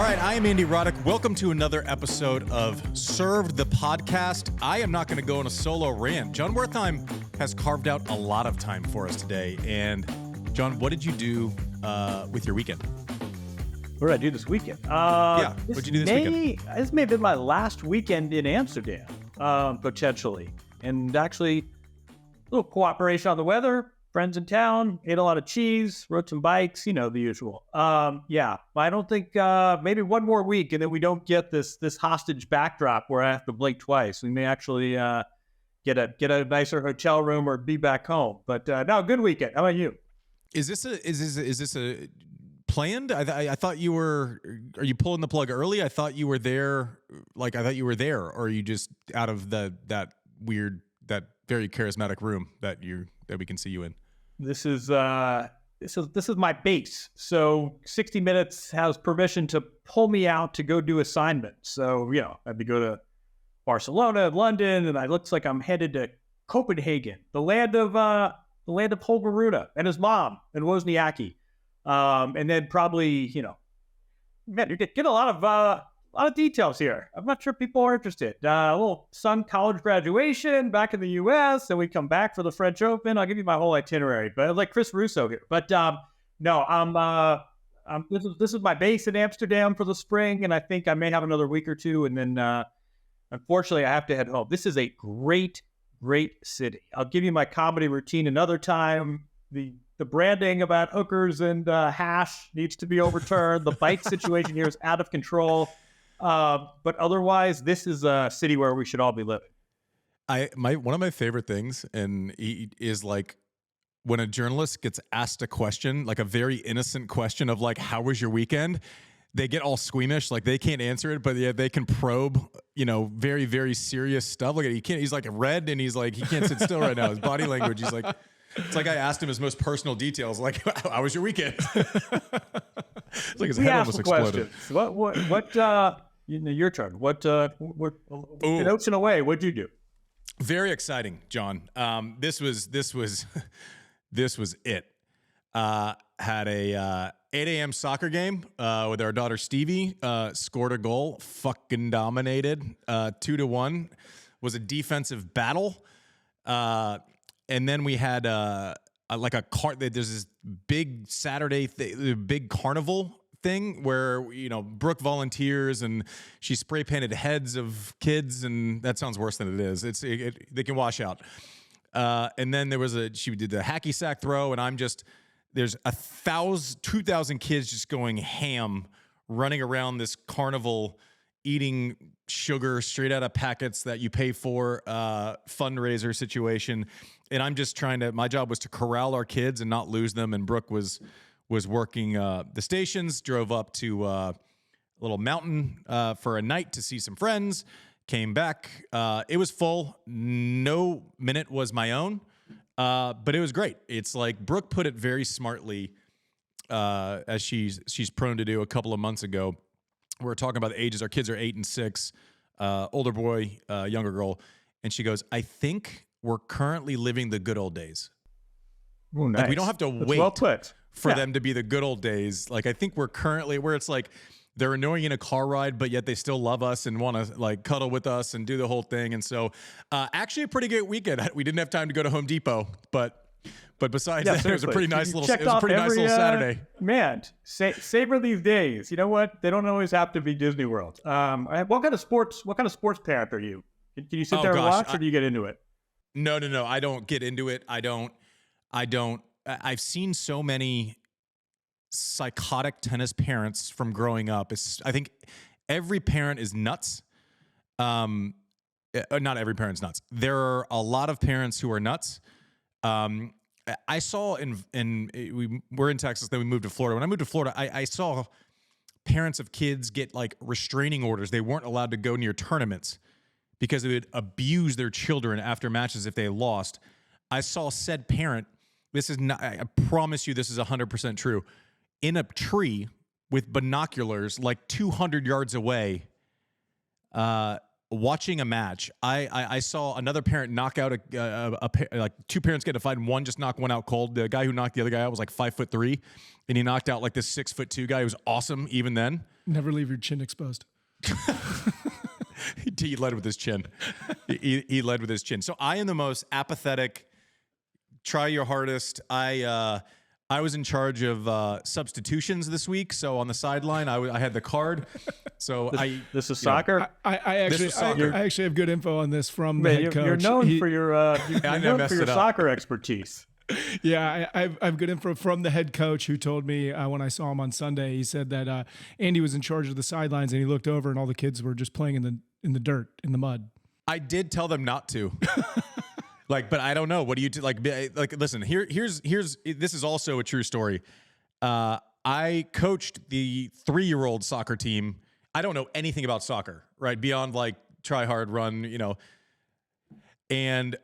right, I am Andy Roddick. Welcome to another episode of Served, the podcast. I am not going to go on a solo rant. Jon Wertheim has carved out a lot of time for us today. And Jon, what did you do with your weekend? What did I do this weekend? What did you do this weekend? This may have been my last weekend in Amsterdam, potentially. And actually, a little cooperation on the weather. Friends in town, ate a lot of cheese, rode some bikes, the usual. I don't think maybe one more week and then we don't get this hostage backdrop where I have to blink twice. We may actually get a nicer hotel room or be back home. But no, good weekend. How about you? Is this a planned? I thought you were. Are you pulling the plug early? I thought you were there. Or are you just out of that very charismatic room that we can see you in? This is my base. So 60 Minutes has permission to pull me out to go do assignments. So I had to go to Barcelona and London, and it looks like I'm headed to Copenhagen, the land of Holger Rune and his mom and Wozniacki, and then probably man, you get a lot of details here. I'm not sure people are interested. A little son college graduation back in the U.S., and we come back for the French Open. I'll give you my whole itinerary, but like Chris Russo here. But no, this is my base in Amsterdam for the spring, and I think I may have another week or two, and then unfortunately I have to head home. This is a great city. I'll give you my comedy routine another time. The branding about hookers and hash needs to be overturned. The bike situation here is out of control. But otherwise, this is a city where we should all be living. One of my favorite things is like when a journalist gets asked a question, like a very innocent question of like, how was your weekend? They get all squeamish, like they can't answer it, but yeah, they can probe, very, very serious stuff. Look at he's like red and he's like, he can't sit still right now. His body language, he's like, it's like I asked him his most personal details, like, how was your weekend? It's like his head almost exploded. What your turn. What notes in a way, what'd you do? Very exciting, Jon. This was it. Had a 8 a.m. soccer game with our daughter Stevie. Scored a goal. Fucking dominated. 2-1. Was a defensive battle. And then we had there's this big Saturday big carnival thing where Brooke volunteers and she spray painted heads of kids, and that sounds worse than it is. They can wash out. And then she did the hacky sack throw, and there's 2,000 kids just going ham, running around this carnival, eating sugar straight out of packets that you pay for, fundraiser situation. And I'm just my job was to corral our kids and not lose them. And Brooke was working the stations, drove up to a little mountain for a night to see some friends, came back. It was full. No minute was my own, but it was great. It's like Brooke put it very smartly, as she's prone to do a couple of months ago. We were talking about the ages. Our kids are 8 and 6, older boy, younger girl. And she goes, I think we're currently living the good old days. Ooh, nice. Like we don't have to wait for them to be the good old days. Like I think we're currently where it's like they're annoying in a car ride, but yet they still love us and want to like cuddle with us and do the whole thing. And so actually a pretty good weekend. We didn't have time to go to Home Depot, but besides that, it was a pretty nice little Saturday. Man, savor these days. You know what? They don't always have to be Disney World. What kind of sports parent are you? Can you sit there and watch, or do you get into it? No. I don't get into it. I don't. I've seen so many psychotic tennis parents from growing up. I think every parent is nuts. Not every parent's nuts. There are a lot of parents who are nuts. I saw we were in Texas, then we moved to Florida. When I moved to Florida, I saw parents of kids get like restraining orders. They weren't allowed to go near tournaments because they would abuse their children after matches if they lost. I saw said parent, this is not, I promise you this is 100% true, in a tree with binoculars like 200 yards away, watching a match, I saw another parent knock out like two parents get in a fight and one just knocked one out cold. The guy who knocked the other guy out was like 5'3", and he knocked out like this 6'2" guy who was awesome even then. Never leave your chin exposed. He led with his chin. He led with his chin. So I am the most apathetic. Try your hardest. I was in charge of substitutions this week, so on the sideline, I had the card. So this is soccer. I actually have good info on this from the head coach. You're known for your soccer expertise. Yeah, I have good info from the head coach who told me when I saw him on Sunday. He said that Andy was in charge of the sidelines, and he looked over, and all the kids were just playing in the dirt, in the mud. I did tell them not to. But I don't know. What do you do? Like, listen. Here's. This is also a true story. I coached the 3-year-old soccer team. I don't know anything about soccer, right? Beyond like try hard, run, and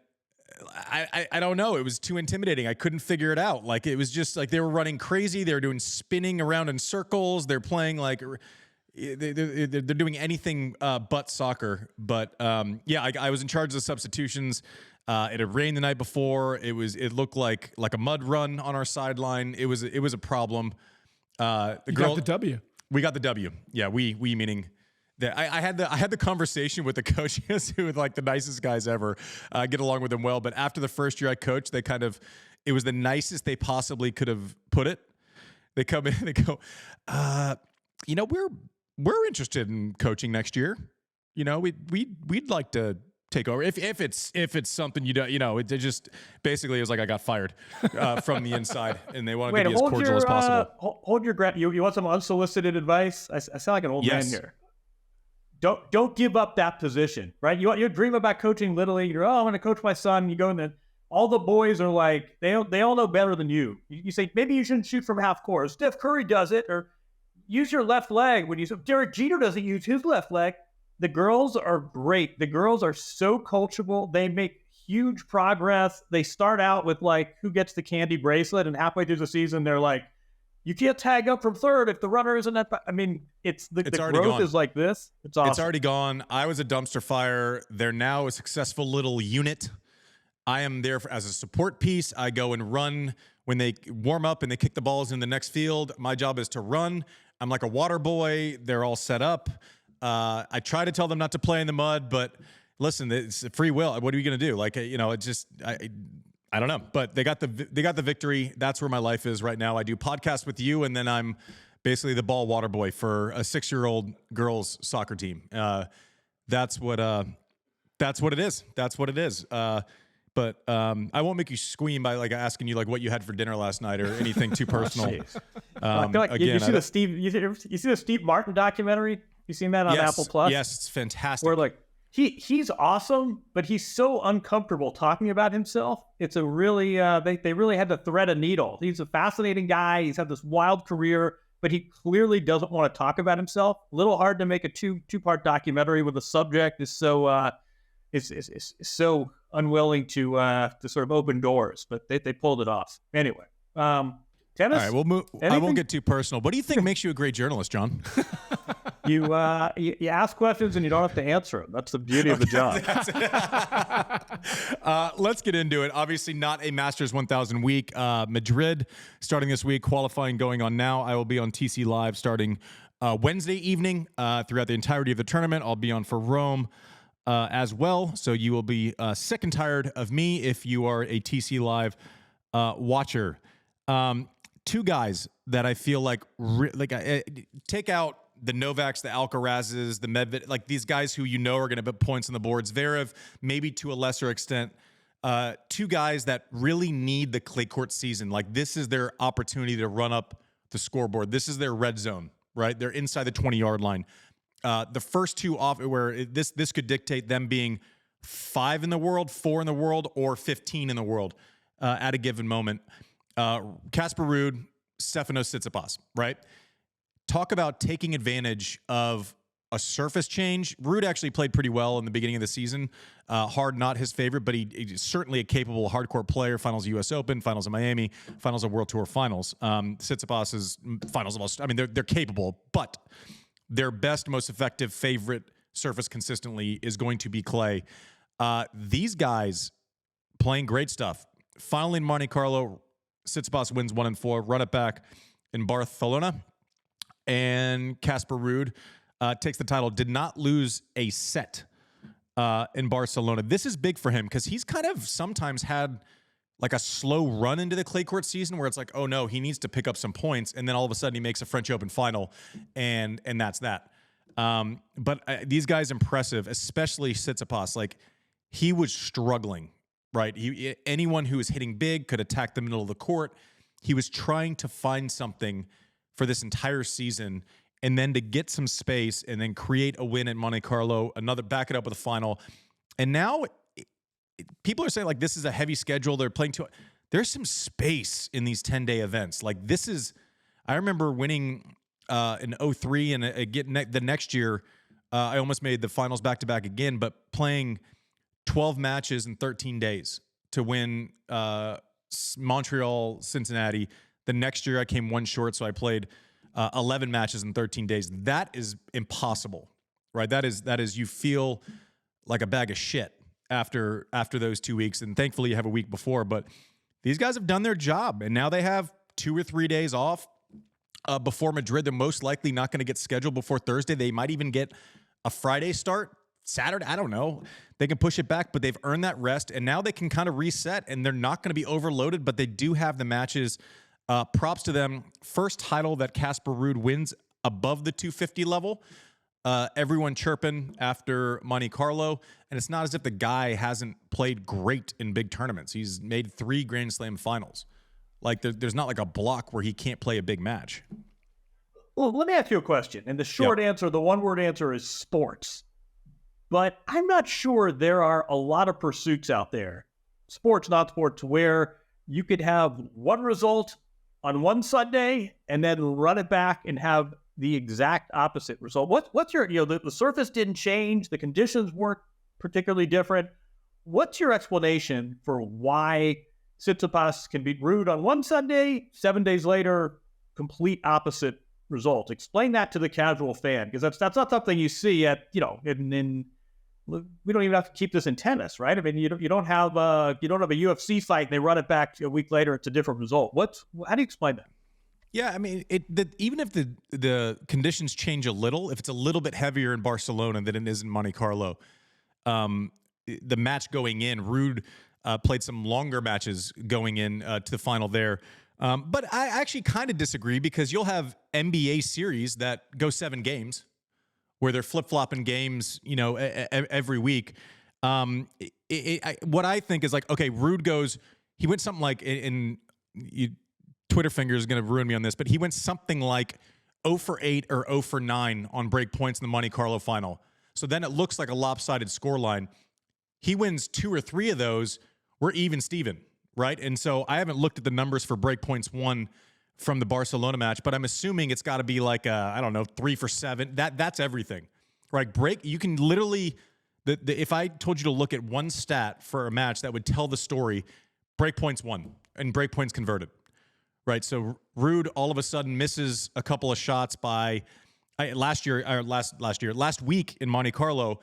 I don't know. It was too intimidating. I couldn't figure it out. Like, it was just like they were running crazy. They were doing spinning around in circles. They're playing like they're doing anything but soccer. But I was in charge of the substitutions. It had rained the night before. It looked like a mud run on our sideline. It was a problem. Got the W. We got the W. Yeah, we meaning that I had the conversation with the coaches who were like the nicest guys ever. Get along with them well. But after the first year I coached, it was the nicest they possibly could have put it. They come in, they go, we're interested in coaching next year. We'd like to take over if it's something it just basically, it was like I got fired from the inside, and they wanted to be as cordial as possible. Hold your breath. You want some unsolicited advice? I sound like an old man here. Don't give up that position, right? You dream about coaching Little League. You're, I'm going to coach my son. You go in, and all the boys are like, they all know better than you. You say, maybe you shouldn't shoot from half court. Steph Curry does it, or use your left leg. Derek Jeter doesn't use his left leg. The girls are great. The girls are so coachable. They make huge progress. They start out with like, who gets the candy bracelet, and halfway through the season, they're like, you can't tag up from third if the runner isn't that. I mean, the growth gone. Is like this. It's awesome. It's already gone. I was a dumpster fire. They're now a successful little unit. I am there as a support piece. I go and run when they warm up and they kick the balls in the next field. My job is to run. I'm like a water boy. They're all set up. I try to tell them not to play in the mud, but listen, it's free will. What are we going to do? Like, it just, I don't know, but they got the victory. That's where my life is right now. I do podcasts with you, and then I'm basically the ball water boy for a 6-year-old girls soccer team. That's what it is. That's what it is. But I won't make you squeam by like asking you like what you had for dinner last night or anything too personal. I feel like again, you see the Steve Martin documentary? You seen that on Apple Plus? Yes, it's fantastic. Where like he's awesome, but he's so uncomfortable talking about himself. It's a really they really had to thread a needle. He's a fascinating guy. He's had this wild career, but he clearly doesn't want to talk about himself. A little hard to make a two-part documentary when the subject is so is so unwilling to sort of open doors, but they pulled it off. Anyway, tennis. All right, we'll move. I won't get too personal. What do you think makes you a great journalist, John? You ask questions and you don't have to answer them. That's the beauty of the job. Let's get into it. Obviously not a Masters 1000 week. Madrid starting this week, qualifying going on now. I will be on TC Live starting Wednesday evening throughout the entirety of the tournament. I'll be on for Rome as well. So you will be sick and tired of me if you are a TC Live watcher. Two guys that I feel like take out the Novaks, the Alcarazes, the Medvedev, like these guys who are going to put points on the board. Zverev, maybe to a lesser extent. Two guys that really need the clay court season. Like, this is their opportunity to run up the scoreboard. This is their red zone, right? They're inside the 20-yard line. The first two off where this could dictate them being 5 in the world, 4 in the world, or 15 in the world at a given moment. Casper Ruud, Stefanos Tsitsipas, right? Talk about taking advantage of a surface change. Ruud actually played pretty well in the beginning of the season. Hard, not his favorite, but he's certainly a capable hardcore player. Finals of U.S. Open, finals of Miami, finals of World Tour finals. Tsitsipas is finals of Australia. I mean, they're capable, but their best, most effective favorite surface consistently is going to be clay. These guys playing great stuff. Finally, in Monte-Carlo, Tsitsipas wins 1-4, run it back in Barcelona. And Casper Ruud takes the title. Did not lose a set in Barcelona. This is big for him because he's kind of sometimes had like a slow run into the clay court season where it's like, oh no, he needs to pick up some points. And then all of a sudden he makes a French Open final and that's that. But these guys impressive, especially Tsitsipas. Like he was struggling, right? Anyone who was hitting big could attack the middle of the court. He was trying to find something for this entire season and then to get some space and then create a win at Monte-Carlo, back it up with a final. And now people are saying like this is a heavy schedule. They're playing there's some space in these 10-day events. Like I remember winning in 2003 and the next year, I almost made the finals back-to-back again, but playing 12 matches in 13 days to win Montreal, Cincinnati. The next year I came one short, so I played 11 matches in 13 days. That is impossible, right? That is you feel like a bag of shit after those 2 weeks, and thankfully you have a week before. But these guys have done their job, and now they have 2 or 3 days off before Madrid. They're most likely not going to get scheduled before Thursday. They might even get a Friday start, Saturday. I don't know. They can push it back, but they've earned that rest, and now they can kind of reset, and they're not going to be overloaded, but they do have the matches. Props to them. First title that Casper Ruud wins above the 250 level. Everyone chirping after Monte-Carlo, and it's not as if the guy hasn't played great in big tournaments. He's made 3 Grand Slam finals. Like there's not like a block where he can't play a big match. Well, let me ask you a question. And the short answer, the one-word answer is sports. But I'm not sure there are a lot of pursuits out there, sports, not sports, where you could have one result on one Sunday and then run it back and have the exact opposite result. What's your, the surface didn't change, the conditions weren't particularly different. What's your explanation for why Tsitsipas can beat Ruud on one Sunday, 7 days later, complete opposite result? Explain that to the casual fan, because that's not something you see at, in we don't even have to keep this in tennis, right? I mean, you don't have a UFC fight and they run it back a week later, it's a different result. How do you explain that? Yeah, I mean, even if the conditions change a little, if it's a little bit heavier in Barcelona than it is in Monte-Carlo, the match going in, Ruud played some longer matches going in to the final there. But I actually kind of disagree, because you'll have NBA series that go 7 games where they're flip-flopping games, every week. What I think is like, okay, Ruud he went something like Twitter finger is going to ruin me on this, but he went something like 0 for 8 or 0 for 9 on break points in the Monte-Carlo final. So then it looks like a lopsided scoreline. He wins 2 or 3 of those, we're even Steven, right? And so I haven't looked at the numbers for break points won from the Barcelona match, but I'm assuming it's got to be like, 3 for 7. That's everything, right? You can literally, if I told you to look at one stat for a match that would tell the story, break points won and break points converted. Right, so Ruud all of a sudden misses a couple of shots last week in Monte-Carlo.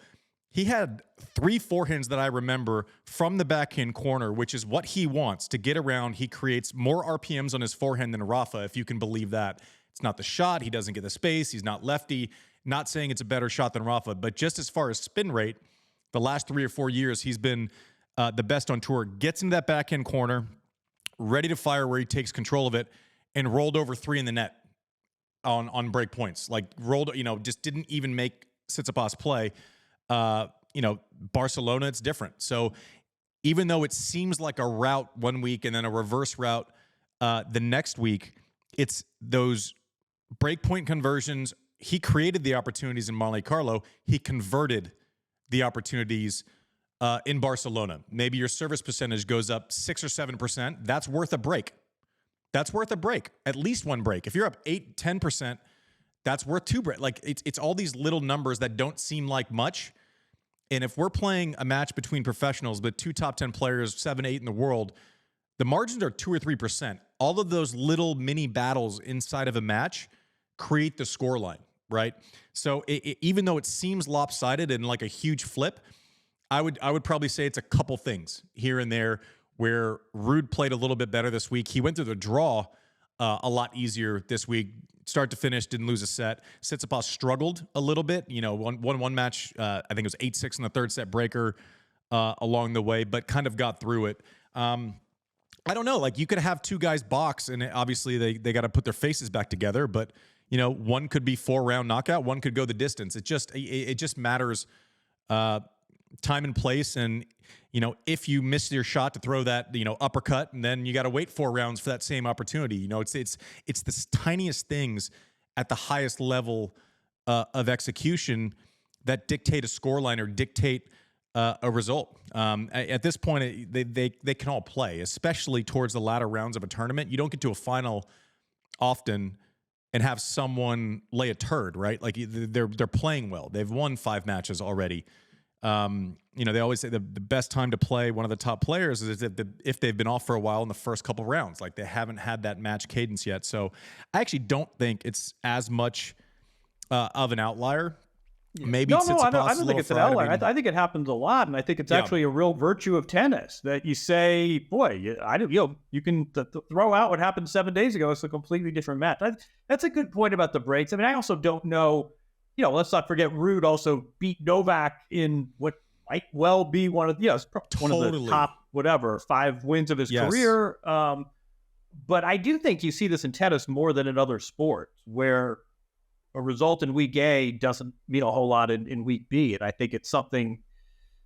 He had 3 forehands that I remember from the backhand corner, which is what he wants to get around. He creates more RPMs on his forehand than Rafa, if you can believe that. It's not the shot. He doesn't get the space. He's not lefty. Not saying it's a better shot than Rafa, but just as far as spin rate, the last 3 or 4 years, he's been the best on tour. Gets into that backhand corner, ready to fire where he takes control of it, and rolled over 3 in the net on break points. Like rolled, just didn't even make Tsitsipas play. Barcelona, it's different. So even though it seems like a route one week and then a reverse route the next week, it's those break point conversions. He created the opportunities in Monte-Carlo. He converted the opportunities in Barcelona. Maybe your service percentage goes up 6 or 7%. That's worth a break. That's worth a break. At least one break. If you're up 8, 10%, that's worth 2 breaks. Like it's all these little numbers that don't seem like much. And if we're playing a match between professionals with 2 top 10 players, 7, 8 in the world, the margins are 2 or 3%. All of those little mini battles inside of a match create the scoreline, right? So even though it seems lopsided and like a huge flip, I would probably say it's a couple things here and there where Ruud played a little bit better this week. He went through the draw a lot easier this week, start to finish, didn't lose a set. Tsitsipas struggled a little bit, won one match. I think it was 8-6 in the third set breaker along the way, but kind of got through it. I don't know. Like, you could have two guys box, and obviously they got to put their faces back together. But one could be 4-round knockout, one could go the distance. It just matters time and place, and if you miss your shot to throw that uppercut, and then you got to wait 4 rounds for that same opportunity. It's the tiniest things at the highest level of execution that dictate a scoreline or dictate a result. At this point, they can all play, especially towards the latter rounds of a tournament. You don't get to a final often and have someone lay a turd, right? Like, they're playing well. They've won 5 matches already. They always say the best time to play one of the top players is if they've been off for a while in the first couple rounds. Like, they haven't had that match cadence yet. So I actually don't think it's as much of an outlier. Maybe no, I don't think it's an outlier. I mean, I think it happens a lot, and I think it's actually a real virtue of tennis that you say, boy, you can throw out what happened 7 days ago. It's a completely different match. That's a good point about the breaks. I mean, I also don't know. Let's not forget Ruud also beat Novak in what might well be one of the top 5 wins of his career. But I do think you see this in tennis more than in other sports, where a result in week A doesn't mean a whole lot in week B. And I think it's something,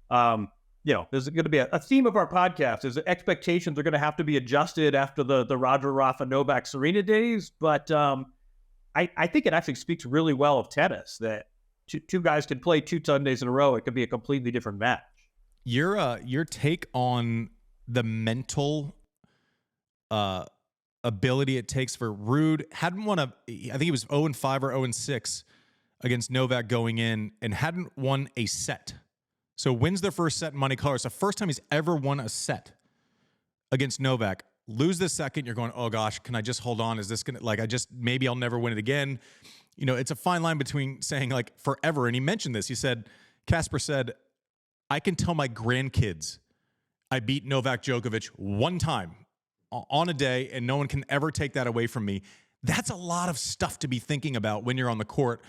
there's going to be a theme of our podcast is that expectations are going to have to be adjusted after the Roger, Rafa, Novak, Serena days. But I think it actually speaks really well of tennis that two guys can play 2 Sundays in a row. It could be a completely different match. Your take on the mental ability it takes for Ruud. Hadn't won I think he was 0-5 or 0-6 against Novak going in, and hadn't won a set. So wins their first set in Monte-Carlo. It's the first time he's ever won a set against Novak. Lose the second, you're going, oh gosh, can I just hold on? Is this going to, maybe I'll never win it again. It's a fine line between saying like forever. And he mentioned this. He said, Casper said, I can tell my grandkids I beat Novak Djokovic 1 time on a day, and no one can ever take that away from me. That's a lot of stuff to be thinking about when you're on the court.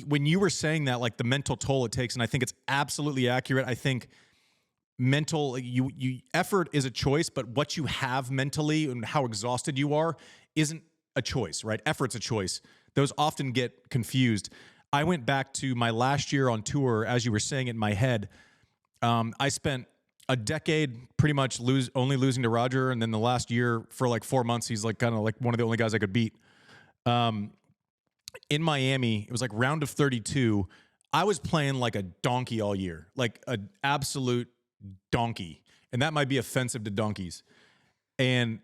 When you were saying that, like the mental toll it takes, and I think it's absolutely accurate. I think mental effort is a choice, but what you have mentally and how exhausted you are isn't a choice, right? Effort's a choice. Those often get confused. I went back to my last year on tour, as you were saying it in my head. I spent a decade pretty much only losing to Roger, and then the last year for like 4 months, he's like kind of like one of the only guys I could beat. In Miami, it was like round of 32. I was playing like a donkey all year, like an absolute donkey, and that might be offensive to donkeys. And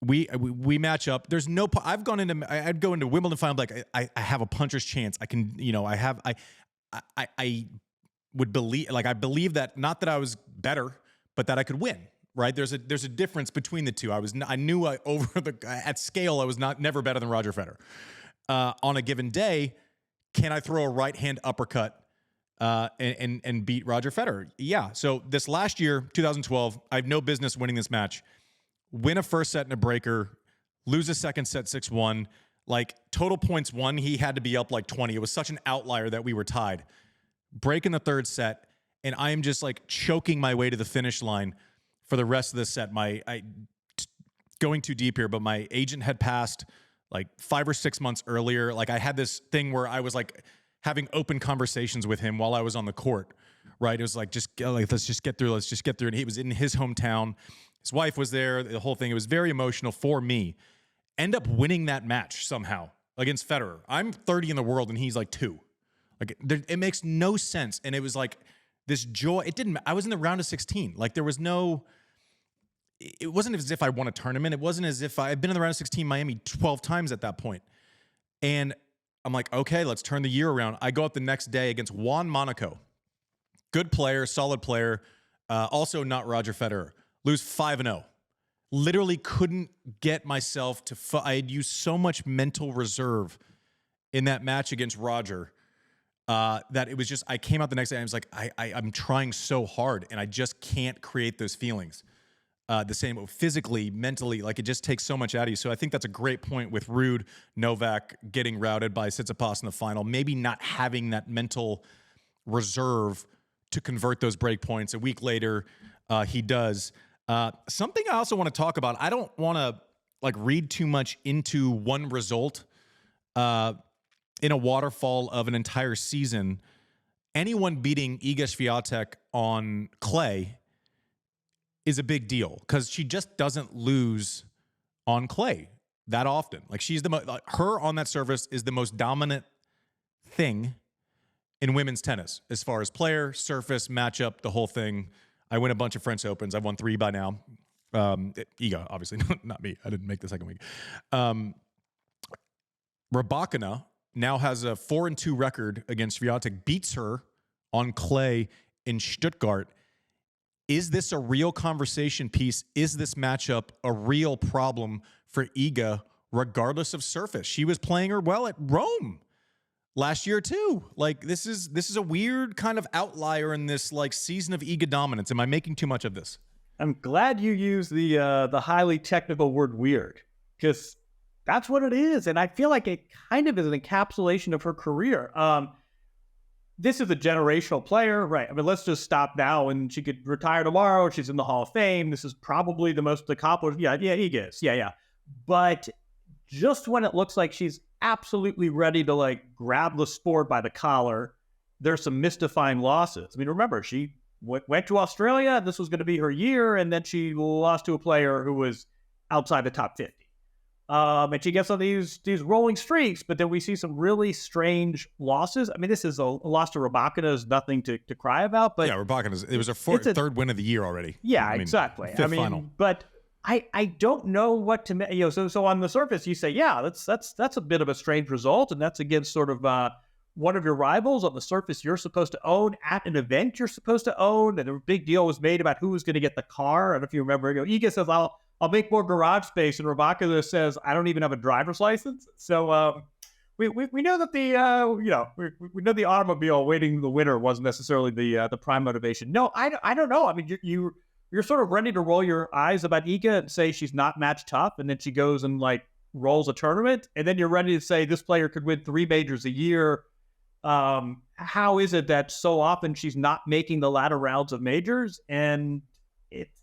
we match up. There's no. I'd go into Wimbledon final like I have a puncher's chance. I can, I would believe, like I believe that, not that I was better, but that I could win. Right? There's a difference between the two. I knew at scale I was never better than Roger Federer. On a given day, can I throw a right hand uppercut and beat Roger Federer? Yeah. So this last year, 2012, I have no business winning this match. Win a first set in a breaker, lose a second set 6-1. Like total points won, he had to be up like 20. It was such an outlier that we were tied. Break in the third set, and I am just like choking my way to the finish line for the rest of the set. Going too deep here, but my agent had passed like 5 or 6 months earlier. Like I had this thing where I was like having open conversations with him while I was on the court, right? It was like, let's just get through. And he was in his hometown. His wife was there, the whole thing. It was very emotional for me. End up winning that match somehow against Federer. I'm 30 in the world and he's like 2. Like it makes no sense. And it was like this joy. I was in the round of 16. Like there was no, it wasn't as if I won a tournament. It wasn't as if I'd been in the round of 16 Miami 12 times at that point. And I'm like, okay, let's turn the year around. I go up the next day against Juan Monaco. Good player, solid player. Also not Roger Federer. Lose 5-0. Literally couldn't get myself to, I had used so much mental reserve in that match against Roger. That it was just, I came out the next day and I was like, I'm trying so hard and I just can't create those feelings. The same physically, mentally, like it just takes so much out of you. So I think that's a great point with Ruud, Novak getting routed by Tsitsipas in the final, maybe not having that mental reserve to convert those break points. A week later, he does. Something I also want to talk about, I don't want to like read too much into one result in a waterfall of an entire season. Anyone beating Iga Swiatek on clay is a big deal because she just doesn't lose on clay that often. Like she's her on that surface is the most dominant thing in women's tennis as far as player, surface, matchup, the whole thing. I win a bunch of French Opens. I've won 3 by now. Iga, obviously, not me. I didn't make the second week. Rybakina now has a 4-2 record against Swiatek, beats her on clay in Stuttgart. Is this a real conversation piece? Is this matchup a real problem for Iga, regardless of surface? She was playing her well at Rome last year too. Like this is a weird kind of outlier in this like season of Iga dominance. Am I making too much of this? I'm glad you used the highly technical word weird, because that's what it is. And I feel like it kind of is an encapsulation of her career. This is a generational player, right? I mean, let's just stop now and she could retire tomorrow. She's in the Hall of Fame. This is probably the most accomplished. Yeah, Iga is. Yeah. But just when it looks like she's absolutely ready to like grab the sport by the collar, there's some mystifying losses. I mean, remember, she went to Australia. This was going to be her year. And then she lost to a player who was outside the top 50. And she gets on these rolling streaks, but then we see some really strange losses. I mean, this is a loss to Rybakina is nothing to cry about. But yeah, Rybakina, it was her third win of the year already. Yeah, I mean, exactly. Fifth final. But I don't know what to so on the surface you say, yeah, that's a bit of a strange result, and that's against sort of one of your rivals. On the surface you're supposed to own at an event you're supposed to own, and a big deal was made about who was going to get the car. I don't know if you remember. Iga says, I'll make more garage space, and Rybakina says, I don't even have a driver's license. So we know that we know the automobile awaiting the winner wasn't necessarily the prime motivation. No, I don't know. I mean, you're sort of ready to roll your eyes about Iga and say she's not match tough, and then she goes and like rolls a tournament, and then you're ready to say this player could win 3 majors a year. How is it that so often she's not making the latter rounds of majors? And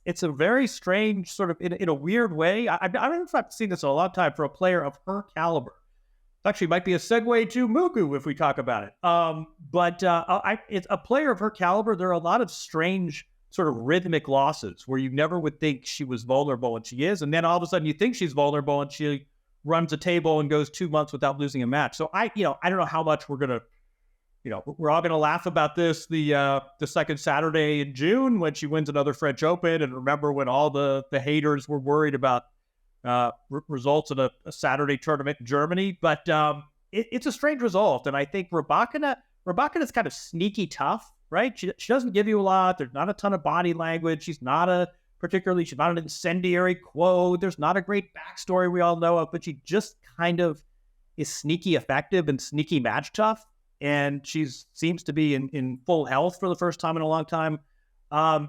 it's a very strange sort of, in a weird way. I don't know if I've seen this in a long time for a player of her caliber. It actually might be a segue to Mugu if we talk about it. But it's a player of her caliber. There are a lot of strange sort of rhythmic losses where you never would think she was vulnerable, and she is. And then all of a sudden you think she's vulnerable and she runs a table and goes 2 months without losing a match. So I don't know how much we're going to, we're all going to laugh about this the second Saturday in June when she wins another French Open. And remember when all the haters were worried about results in a Saturday tournament in Germany. But it's a strange result. And I think Rybakina's kind of sneaky tough, right? She doesn't give you a lot. There's not a ton of body language. She's not an incendiary quote. There's not a great backstory we all know of, but she just kind of is sneaky effective and sneaky match tough. And she seems to be in full health for the first time in a long time.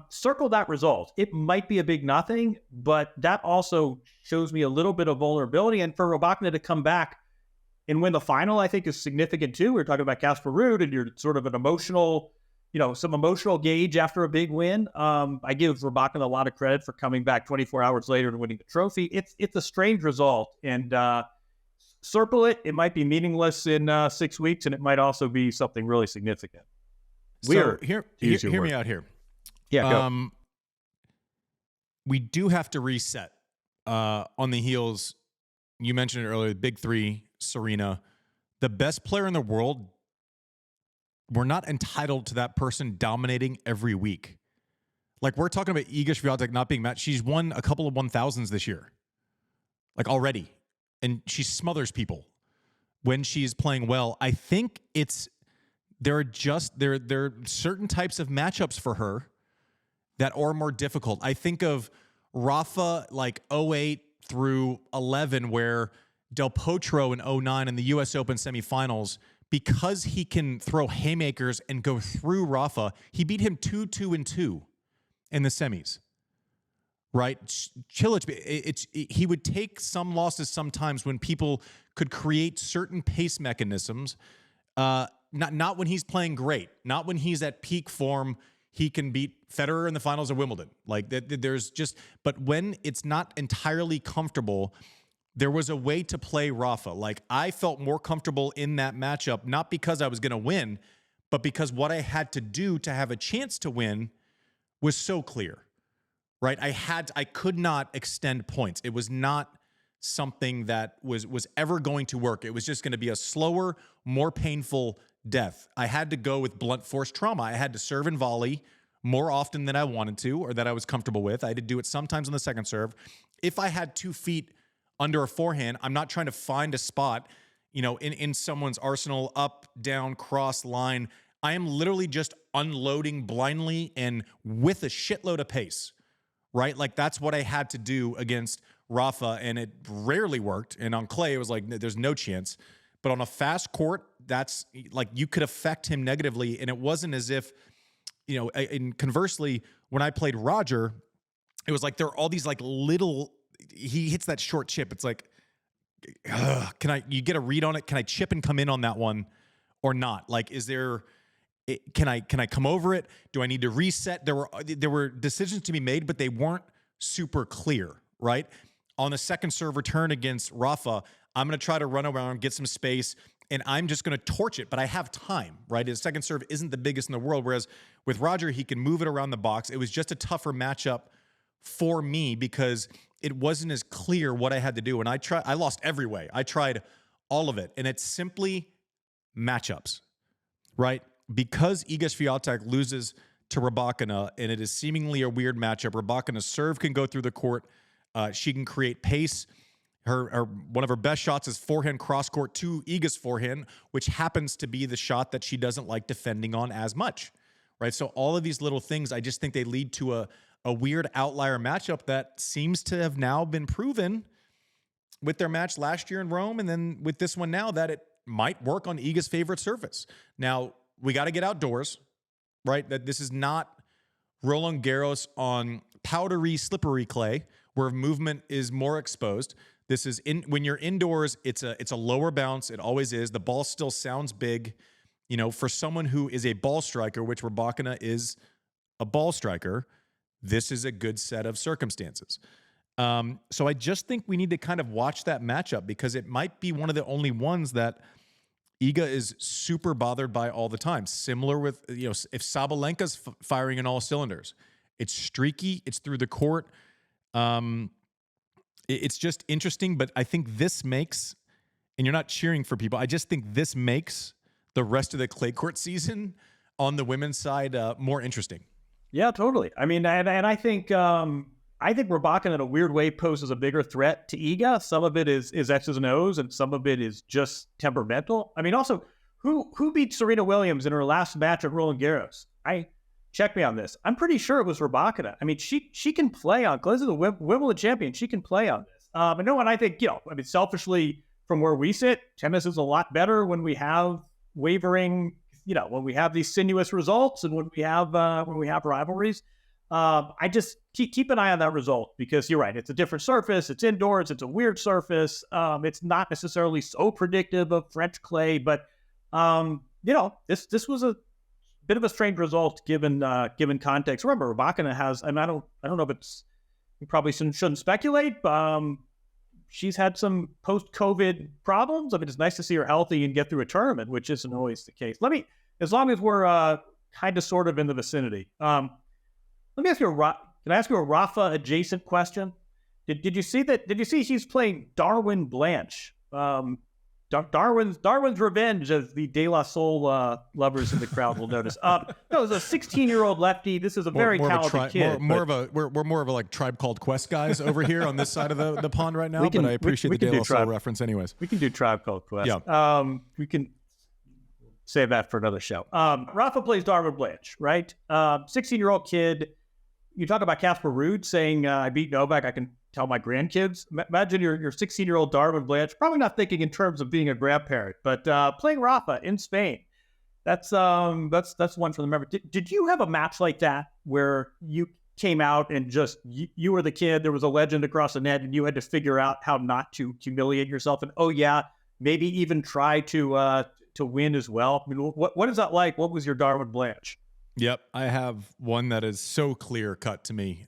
Circle that result. It might be a big nothing, but that also shows me a little bit of vulnerability. And for Rybakina to come back and win the final, I think is significant too. We're talking about Casper Ruud, and you're sort of an emotional, some emotional gauge after a big win. I give Rybakina a lot of credit for coming back 24 hours later and winning the trophy. It's a strange result, and circle it. It might be meaningless in 6 weeks, and it might also be something really significant. Weird. So hear me out here. Yeah, go. We do have to reset on the heels. You mentioned it earlier, big three, Serena, the best player in the world. We're not entitled to that person dominating every week. Like we're talking about Iga Swiatek not being matched. She's won a couple of 1000s this year, like already. And she smothers people when she's playing well. I think there are certain types of matchups for her that are more difficult. I think of Rafa like 08 through 11, where Del Potro in 2009 in the U.S. Open semifinals, because he can throw haymakers and go through Rafa, he beat him 2-2-2 in the semis. Right? Cilic, he would take some losses sometimes when people could create certain pace mechanisms. Not when he's playing great, not when he's at peak form. He can beat Federer in the finals of Wimbledon. Like but when it's not entirely comfortable, there was a way to play Rafa. Like, I felt more comfortable in that matchup, not because I was going to win, but because what I had to do to have a chance to win was so clear, right? I could not extend points. It was not something that was ever going to work. It was just going to be a slower, more painful death. I had to go with blunt force trauma. I had to serve and volley more often than I wanted to, or that I was comfortable with. I had to do it sometimes on the second serve. If I had 2 feet under a forehand, I'm not trying to find a spot, in someone's arsenal, up, down, cross, line. I am literally just unloading blindly and with a shitload of pace, right? Like, that's what I had to do against Rafa, and it rarely worked. And on clay, it was like, there's no chance. But on a fast court, that's like, you could affect him negatively. And it wasn't as if, and conversely, when I played Roger, it was like there are all these like little, he hits that short chip. It's like, you get a read on it? Can I chip and come in on that one or not? Like, can I come over it? Do I need to reset? There were decisions to be made, but they weren't super clear, right? On the second serve return against Rafa, I'm going to try to run around, get some space, and I'm just going to torch it, but I have time, right? His second serve isn't the biggest in the world, whereas with Roger, he can move it around the box. It was just a tougher matchup for me because it wasn't as clear what I had to do. And I lost every way. I tried all of it. And it's simply matchups, right? Because Iga Swiatek loses to Rybakina, and it is seemingly a weird matchup. Rybakina's serve can go through the court. She can create pace. One of her best shots is forehand cross court to Iga's forehand, which happens to be the shot that she doesn't like defending on as much, right? So all of these little things, I just think they lead to a weird outlier matchup that seems to have now been proven with their match last year in Rome, and then with this one now, that it might work on Iga's favorite surface. Now, we got to get outdoors, right? That this is not Roland Garros on powdery, slippery clay where movement is more exposed. This is when you're indoors, it's a lower bounce. It always is. The ball still sounds big. For someone who is a ball striker, which Rybakina is a ball striker, this is a good set of circumstances. So I just think we need to kind of watch that matchup because it might be one of the only ones that Iga is super bothered by all the time. Similar with, if Sabalenka's firing in all cylinders, it's streaky, it's through the court. It's just interesting, but I think this makes, and you're not cheering for people, I just think this makes the rest of the clay court season on the women's side more interesting. Yeah, totally. I mean, and I think Rybakina in a weird way poses a bigger threat to Iga. Some of it is X's and O's, and some of it is just temperamental. I mean, also, who beat Serena Williams in her last match at Roland Garros? Check me on this. I'm pretty sure it was Rybakina. I mean, she can play on clay. This is the Wimbledon champion. She can play on this. And I think, selfishly, from where we sit, tennis is a lot better when we have wavering, when we have these sinuous results and when we have rivalries. I just keep an eye on that result because you're right. It's a different surface. It's indoors. It's a weird surface. It's not necessarily so predictive of French clay, but this was a bit of a strange result given context. Remember, Rybakina has, and I don't know if it's, we probably shouldn't speculate. She's had some post-COVID problems. I mean, it's nice to see her healthy and get through a tournament, which isn't always the case. As long as we're kind of sort of in the vicinity. Let me ask you can I ask you a Rafa adjacent question? Did you see that? Did you see she's playing Darwin Blanch? Darwin's revenge, as the De La Soul lovers in the crowd will notice. No, it's a 16-year-old lefty. This is a very talented kid. We're more of a like Tribe Called Quest guys over here on this side of the pond right now. But I appreciate the De La Soul reference, anyways. We can do Tribe Called Quest. Yeah. We can save that for another show. Rafa plays Darwin Blanch, right? 16-year-old kid. You talk about Casper Ruud saying, "I beat Novak. I can tell my grandkids. Imagine your 16-year-old Darwin Blanch, probably not thinking in terms of being a grandparent, but playing Rafa in Spain. That's one for the memory. Did you have a match like that where you came out and just you were the kid, there was a legend across the net, and you had to figure out how not to humiliate yourself, and maybe even try to win as well? I mean, what is that like? What was your Darwin Blanch? Yep, I have one that is so clear cut to me.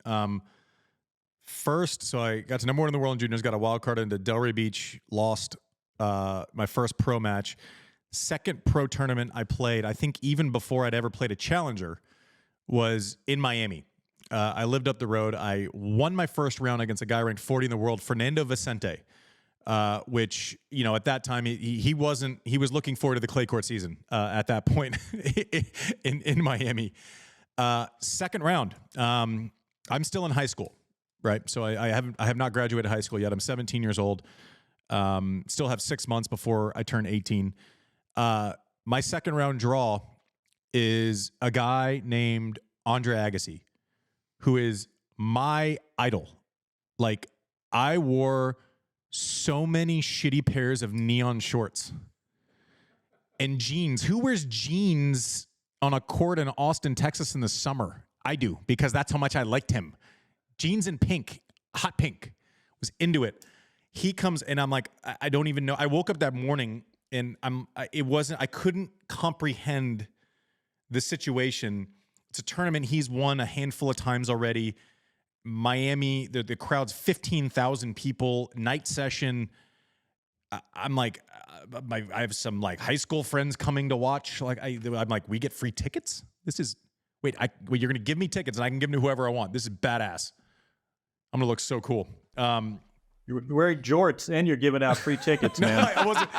First, so I got to number 1 in the world in juniors, got a wild card into Delray Beach, lost my first pro match. Second pro tournament I played, I think even before I'd ever played a challenger, was in Miami. I lived up the road. I won my first round against a guy ranked 40 in the world, Fernando Vicente, which, at that time he was looking forward to the clay court season at that point in Miami. Second round, I'm still in high school, right? So I have not graduated high school yet. I'm 17 years old. Still have 6 months before I turn 18. My second round draw is a guy named Andre Agassi, who is my idol. Like, I wore so many shitty pairs of neon shorts and jeans. Who wears jeans on a court in Austin, Texas in the summer? I do, because that's how much I liked him. Jeans in pink, hot pink, was into it. He comes and I'm like, I don't even know. I woke up that morning and I couldn't comprehend the situation. It's a tournament he's won a handful of times already. Miami, the crowd's 15,000 people, night session. I'm like, I have some like high school friends coming to watch. Like I'm like, we get free tickets? This is, wait, you're going to give me tickets and I can give them to whoever I want. This is badass. I'm going to look so cool. You're wearing jorts and you're giving out free tickets, man. No, I wasn't.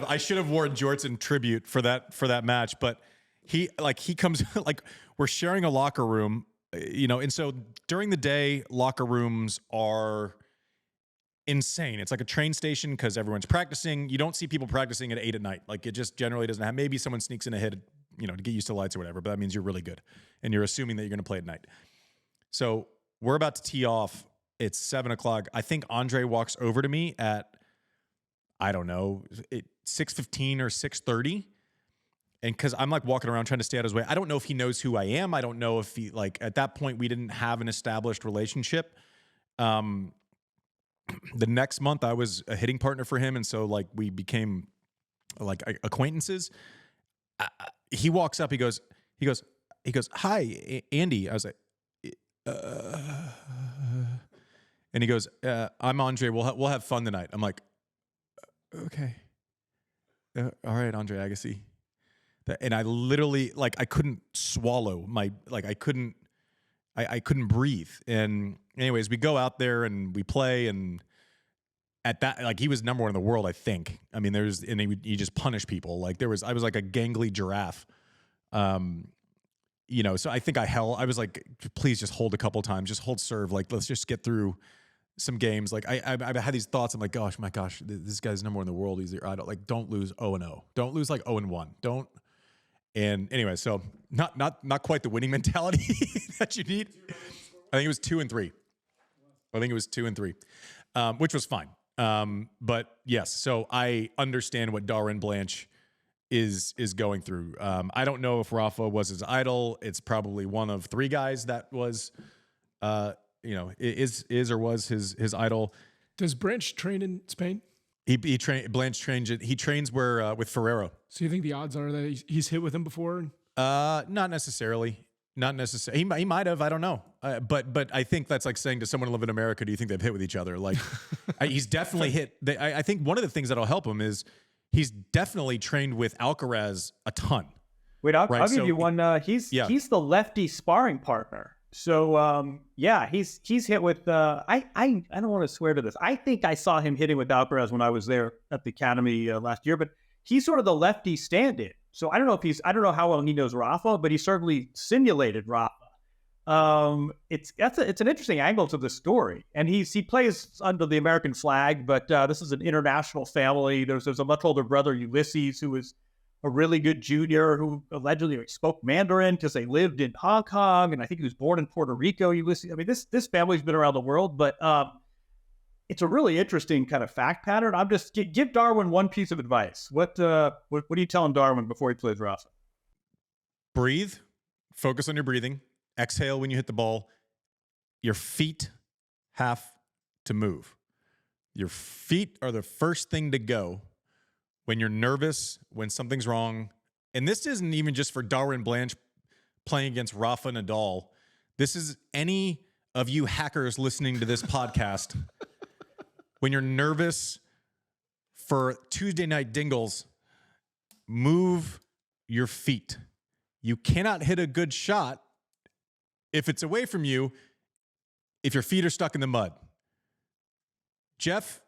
I should have worn jorts in tribute for that match. But he comes, like, we're sharing a locker room, and so during the day, locker rooms are insane. It's like a train station because everyone's practicing. You don't see people practicing at 8 at night. Like, it just generally doesn't have. Maybe someone sneaks in a hit, to get used to lights or whatever. But that means you're really good, and you're assuming that you're going to play at night. So we're about to tee off. It's 7 o'clock. I think Andre walks over to me at, I don't know, 6:15 or 6:30. And because I'm like walking around trying to stay out of his way. I don't know if he knows who I am. I don't know if he, like, at that point we didn't have an established relationship. The next month I was a hitting partner for him. And so like we became like acquaintances. He walks up, he goes, "Hi, Andy." I was like, and he goes, "I'm Andre. We'll have fun tonight." I'm like, "Okay, all right, Andre Agassi." And I literally, like, I couldn't swallow I couldn't breathe. And anyways, we go out there and we play, and at that, like, he was number 1 in the world, I think. I mean, he just punished people. Like, I was like a gangly giraffe. So I think I was like, please just hold a couple times, just hold serve. Like, let's just get through some games. Like, I've had these thoughts. I'm like, gosh, my gosh, this guy's number 1 in the world. He's your idol. Like, don't lose 0-0. Don't lose like 0-1. Don't. And anyway, so not quite the winning mentality that you need. I think it was 2-3. I think it was 2-3, which was fine. But yes, so I understand what Darwin Blanch is going through. I don't know if Rafa was his idol. It's probably one of 3 guys that was, is or was his idol. Does Blanch train in Spain? Blanch trains. He trains with Ferrero. So you think the odds are that he's hit with him before? Not necessarily. Not necessarily. He might have. I don't know. But I think that's like saying to someone who live in America, do you think they've hit with each other? Like, he's definitely hit. I think one of the things that'll help him is he's definitely trained with Alcaraz a ton. Wait, I'll give you one. He's the lefty sparring partner. So he's hit with. I don't want to swear to this. I think I saw him hitting with Alcaraz when I was there at the academy last year. But he's sort of the lefty stand-in. So I don't know how well he knows Rafa, but he certainly simulated Rafa. It's an interesting angle to the story, and he plays under the American flag, but this is an international family. There's a much older brother, Ulysses, who was a really good junior who allegedly spoke Mandarin because they lived in Hong Kong, and I think he was born in Puerto Rico. This family's been around the world, but it's a really interesting kind of fact pattern. I'm just give Darwin one piece of advice. What are you telling Darwin before he plays Rafa? Breathe. Focus on your breathing. Exhale when you hit the ball. Your feet have to move. Your feet are the first thing to go when you're nervous, when something's wrong. And this isn't even just for Darwin Blanch playing against Rafa Nadal. This is any of you hackers listening to this podcast. When you're nervous for Tuesday night dingles, move your feet. You cannot hit a good shot if it's away from you, if your feet are stuck in the mud. Jeff,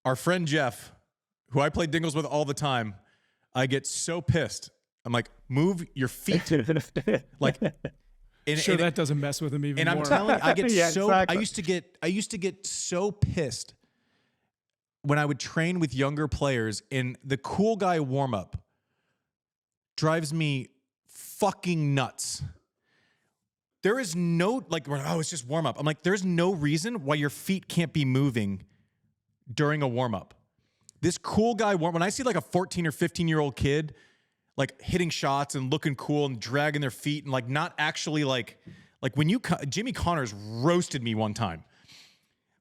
our friend Jeff, who I play dingles with all the time, I get so pissed. I'm like, move your feet. Like, that doesn't mess with him even and more. I'm telling you, I get exactly. I used to get so pissed when I would train with younger players, and the cool guy warm up drives me fucking nuts. There is no, it's just warm up. I'm like, there's no reason why your feet can't be moving during a warm up. This cool guy when I see like a 14 or 15-year-old kid like hitting shots and looking cool and dragging their feet and like not actually like when Jimmy Connors roasted me one time.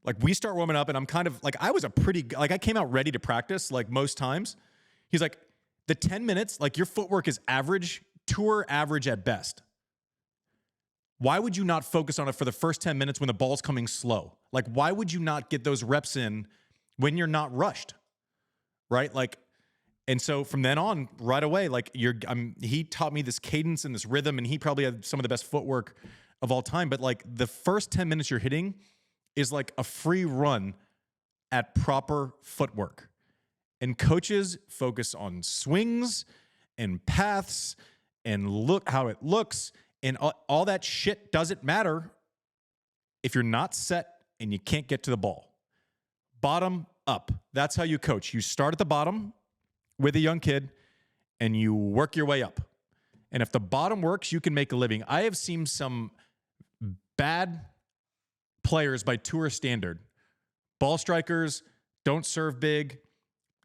Like we start warming up and I'm kind of like, I came out ready to practice like most times. He's like, the 10 minutes, like your footwork is average, tour average at best. Why would you not focus on it for the first 10 minutes when the ball's coming slow? Like, why would you not get those reps in when you're not rushed? Right? Like, and so from then on, right away, like he taught me this cadence and this rhythm, and he probably had some of the best footwork of all time. But like the first 10 minutes you're hitting is like a free run at proper footwork. And coaches focus on swings and paths and look how it looks. And all that shit doesn't matter if you're not set and you can't get to the ball. Bottom up. That's how you coach. You start at the bottom with a young kid and you work your way up. And if the bottom works, you can make a living. I have seen some bad players by tour standard. Ball strikers, don't serve big,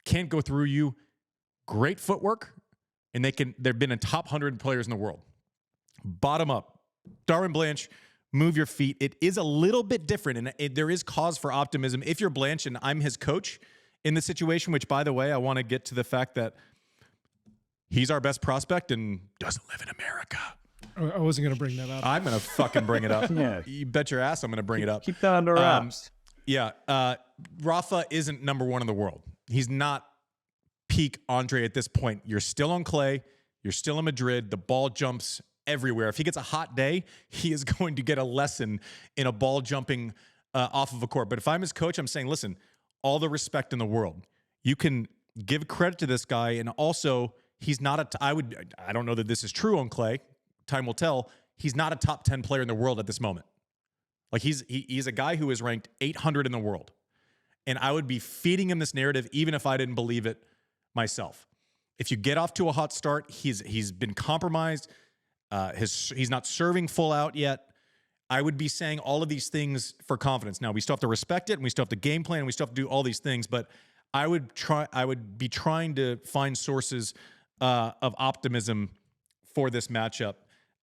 can't go through you. Great footwork, and they've been in top 100 players in the world. Bottom up. Darwin Blanch, move your feet. It is a little bit different, and there is cause for optimism. If you're Blanch and I'm his coach in the situation, which, by the way, I want to get to the fact that he's our best prospect and doesn't live in America. I wasn't going to bring that up. I'm going to fucking bring it up. Yeah. You bet your ass I'm going to bring it up. Keep that under wraps. Rafa isn't number one in the world. He's not peak Andre at this point. You're still on clay. You're still in Madrid. The ball jumps everywhere. If he gets a hot day, he is going to get a lesson in a ball jumping off of a court. But if I'm his coach, I'm saying, listen, all the respect in the world. You can give credit to this guy, and also he's not I don't know that this is true on clay. Time will tell. He's not a top 10 player in the world at this moment. Like he's a guy who is ranked 800 in the world. And I would be feeding him this narrative even if I didn't believe it myself. If you get off to a hot start, he's been compromised. He's not serving full out yet. I would be saying all of these things for confidence. Now, we still have to respect it, and we still have to game plan, and we still have to do all these things, but I would be trying to find sources of optimism for this matchup.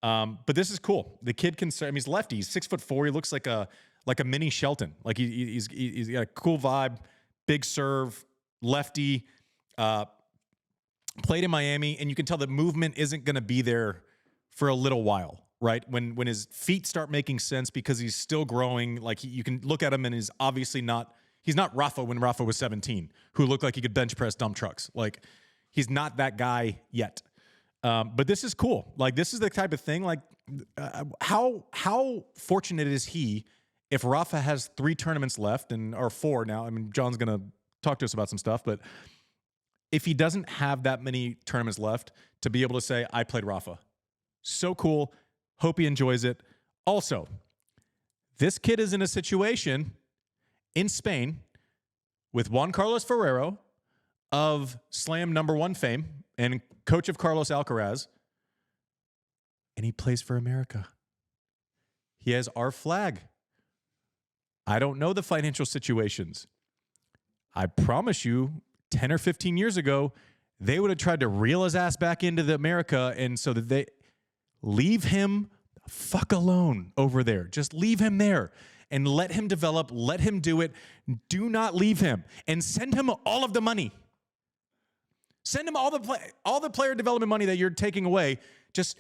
But this is cool. The kid can serve. I mean, he's lefty. He's 6'4". He looks like a mini Shelton. Like he's got a cool vibe, big serve, lefty. Played in Miami, and you can tell the movement isn't going to be there for a little while, right? When his feet start making sense because he's still growing. Like you can look at him, and he's obviously not. He's not Rafa when Rafa was 17, who looked like he could bench press dump trucks. Like he's not that guy yet. But this is cool. Like this is the type of thing. Like how fortunate is he if Rafa has 3 tournaments left or 4 now? I mean, John's gonna talk to us about some stuff, but if he doesn't have that many tournaments left to be able to say, I played Rafa. So cool. Hope he enjoys it. Also, this kid is in a situation in Spain with Juan Carlos Ferrero of Slam #1 fame and coach of Carlos Alcaraz, and he plays for America. He has our flag. I don't know the financial situations. I promise you, 10 or 15 years ago, they would have tried to reel his ass back into the America, and so that they leave him fuck alone over there. Just leave him there and let him develop, let him do it. Do not leave him, and send him all of the money. Send him all the player development money that you're taking away. Just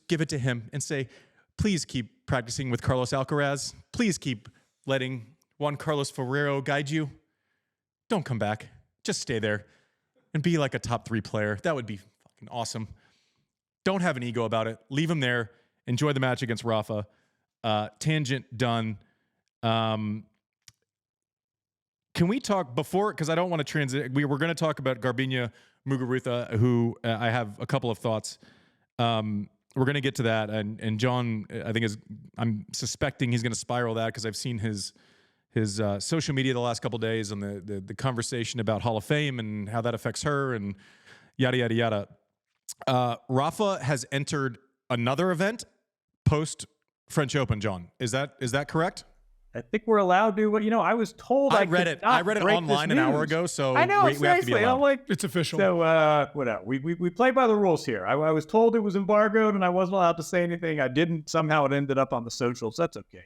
give it to him and say, please keep practicing with Carlos Alcaraz. Please keep letting Juan Carlos Ferrero guide you. Don't come back. Just stay there and be like a top 3 player. That would be fucking awesome. Don't have an ego about it. Leave him there. Enjoy the match against Rafa. Tangent done. Can we talk before, because I don't want to transit. We were going to talk about Garbiñe Muguruza, who I have a couple of thoughts. We're going to get to that. And John, I think, I'm suspecting he's going to spiral that because I've seen his social media the last couple of days on the conversation about Hall of Fame and how that affects her and yada, yada, yada. Rafa has entered another event post French Open, John. Is that correct? I think we're allowed to. I was told I read it online an hour ago, so I know, we have to be allowed. I'm like, It's official. So, whatever. We play by the rules here. I was told it was embargoed, and I wasn't allowed to say anything. I didn't. Somehow it ended up on the socials. That's okay.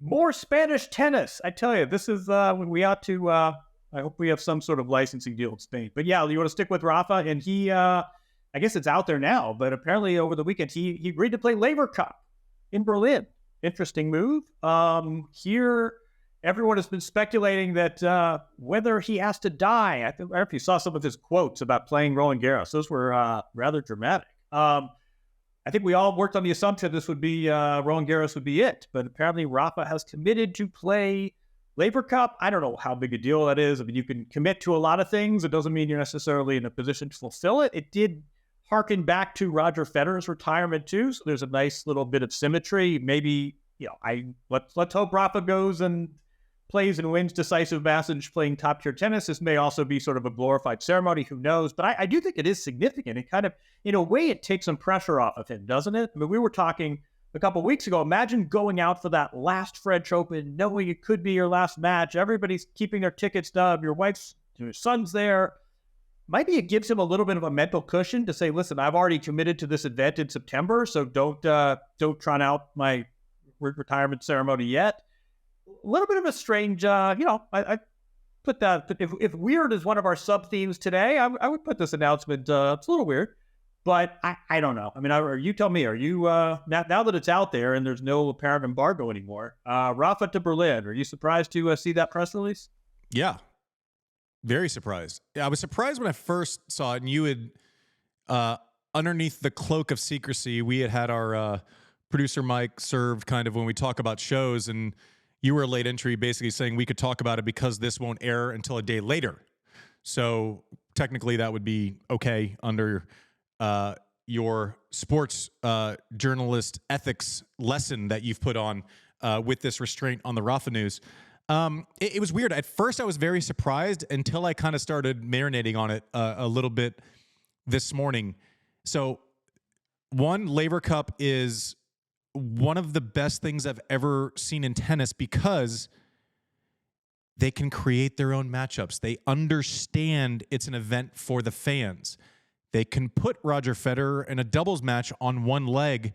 More Spanish tennis. I tell you, this is when we ought to. I hope we have some sort of licensing deal in Spain. But yeah, you want to stick with Rafa, and he. I guess it's out there now, but apparently over the weekend he agreed to play Laver Cup in Berlin. Interesting move. Here, everyone has been speculating that whether he has to die. I don't know if you saw some of his quotes about playing Roland Garros. Those were rather dramatic. I think we all worked on the assumption this would be Roland Garros would be it, but apparently Rafa has committed to play Laver Cup. I don't know how big a deal that is. I mean, you can commit to a lot of things. It doesn't mean you're necessarily in a position to fulfill it. It did harken back to Roger Federer's retirement too, so there's a nice little bit of symmetry. Maybe let's hope Rafa goes and plays and wins decisive matches playing top tier tennis. This may also be sort of a glorified ceremony. Who knows? But I do think it is significant. It kind of, in a way, it takes some pressure off of him, doesn't it? I mean, we were talking a couple of weeks ago. Imagine going out for that last French Open, knowing it could be your last match. Everybody's keeping their tickets stub. Your son's there. Maybe it gives him a little bit of a mental cushion to say, listen, I've already committed to this event in September, so don't trot out my retirement ceremony yet. A little bit of a strange, I put that, if weird is one of our sub-themes today, I would put this announcement, it's a little weird, but I don't know. I mean, you tell me, are you, now that it's out there and there's no apparent embargo anymore, Rafa to Berlin, are you surprised to see that press release? Yeah. Very surprised. I was surprised when I first saw it, and you had, underneath the cloak of secrecy, we had our producer Mike served kind of when we talk about shows, and you were a late entry basically saying we could talk about it because this won't air until a day later. So technically that would be okay under your sports journalist ethics lesson that you've put on with this restraint on the Rafa news. It was weird. At first, I was very surprised until I kind of started marinating on it a little bit this morning. So, Laver Cup is one of the best things I've ever seen in tennis because they can create their own matchups. They understand it's an event for the fans. They can put Roger Federer in a doubles match on one leg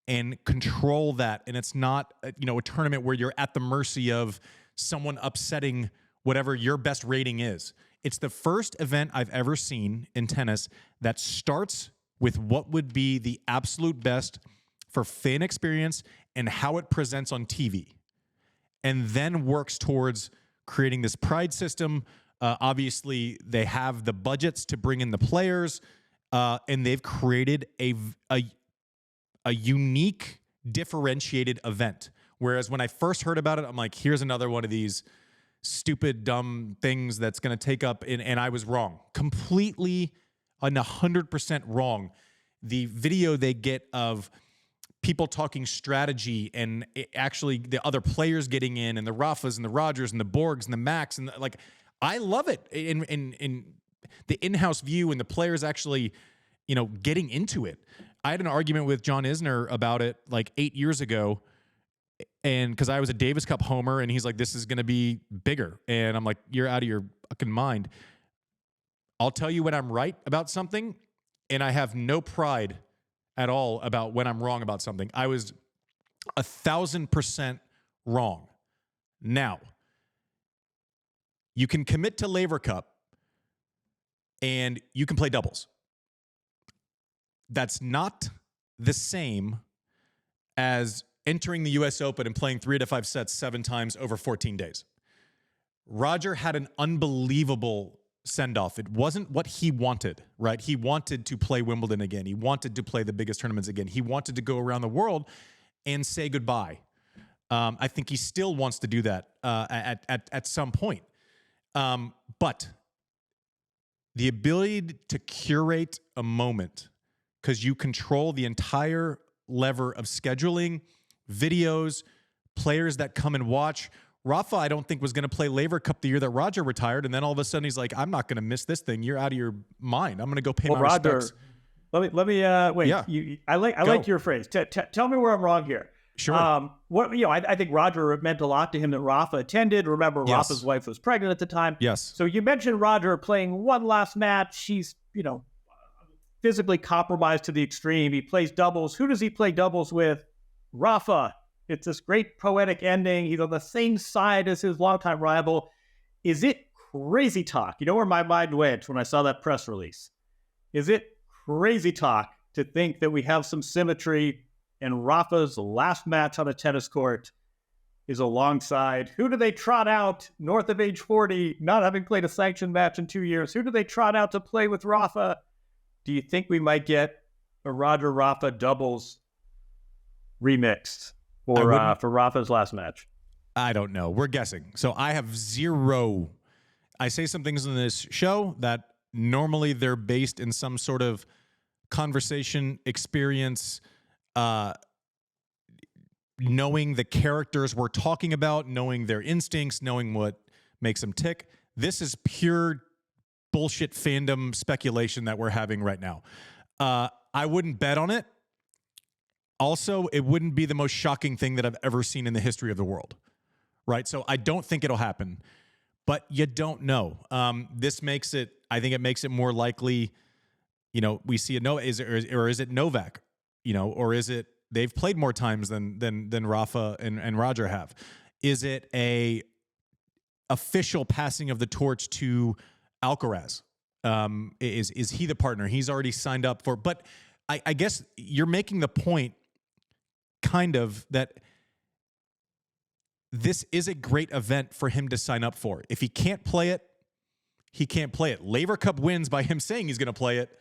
and control that. And it's not, a tournament where you're at the mercy of someone upsetting whatever your best rating is. It's the first event I've ever seen in tennis that starts with what would be the absolute best for fan experience and how it presents on TV, and then works towards creating this pride system. Obviously, they have the budgets to bring in the players, and they've created a unique, differentiated event. Whereas when I first heard about it, I'm like, here's another one of these stupid, dumb things that's going to take up, and I was wrong. Completely and 100% wrong. The video they get of people talking strategy and actually the other players getting in, and the Rafas and the Rogers and the Borgs and the Max, and I love it. And the in-house view and the players actually, getting into it. I had an argument with John Isner about it like 8 years ago, and because I was a Davis Cup homer, and he's like, this is going to be bigger. And I'm like, you're out of your fucking mind. I'll tell you when I'm right about something, and I have no pride at all about when I'm wrong about something. I was 1,000% wrong. Now, you can commit to Laver Cup, and you can play doubles. That's not the same as entering the U.S. Open and playing 3 out of 5 sets 7 times over 14 days. Roger had an unbelievable send-off. It wasn't what he wanted, right? He wanted to play Wimbledon again. He wanted to play the biggest tournaments again. He wanted to go around the world and say goodbye. I think he still wants to do that at some point. But the ability to curate a moment, because you control the entire lever of scheduling, videos, players that come and watch. Rafa, I don't think, was going to play Laver Cup the year that Roger retired, and then all of a sudden he's like, I'm not going to miss this thing. You're out of your mind. I'm going to go pay my respects. Let me wait. Yeah. I like your phrase. Tell me where I'm wrong here. Sure. I think Roger meant a lot to him that Rafa attended. Remember, yes. Rafa's wife was pregnant at the time. Yes. So you mentioned Roger playing one last match. He's, physically compromised to the extreme. He plays doubles. Who does he play doubles with? Rafa. It's this great poetic ending. He's on the same side as his longtime rival. Is it crazy talk? You know where my mind went when I saw that press release? Is it crazy talk to think that we have some symmetry and Rafa's last match on a tennis court is alongside, who do they trot out north of age 40, not having played a sanctioned match in 2 years? Who do they trot out to play with Rafa? Do you think we might get a Roger-Rafa doubles remixed for Rafa's last match? I don't know. We're guessing. So I have zero. I say some things in this show that normally they're based in some sort of conversation, experience, knowing the characters we're talking about, knowing their instincts, knowing what makes them tick. This is pure bullshit fandom speculation that we're having right now. I wouldn't bet on it. Also, it wouldn't be the most shocking thing that I've ever seen in the history of the world, right? So I don't think it'll happen, but you don't know. This makes it, I think it makes it more likely, we see is it Novak, or is it they've played more times than Rafa and Roger have? Is it a official passing of the torch to Alcaraz? Is he the partner? He's already signed up for, but I guess you're making the point kind of that this is a great event for him to sign up for. If he can't play it, he can't play it. Laver Cup wins by him saying he's going to play it.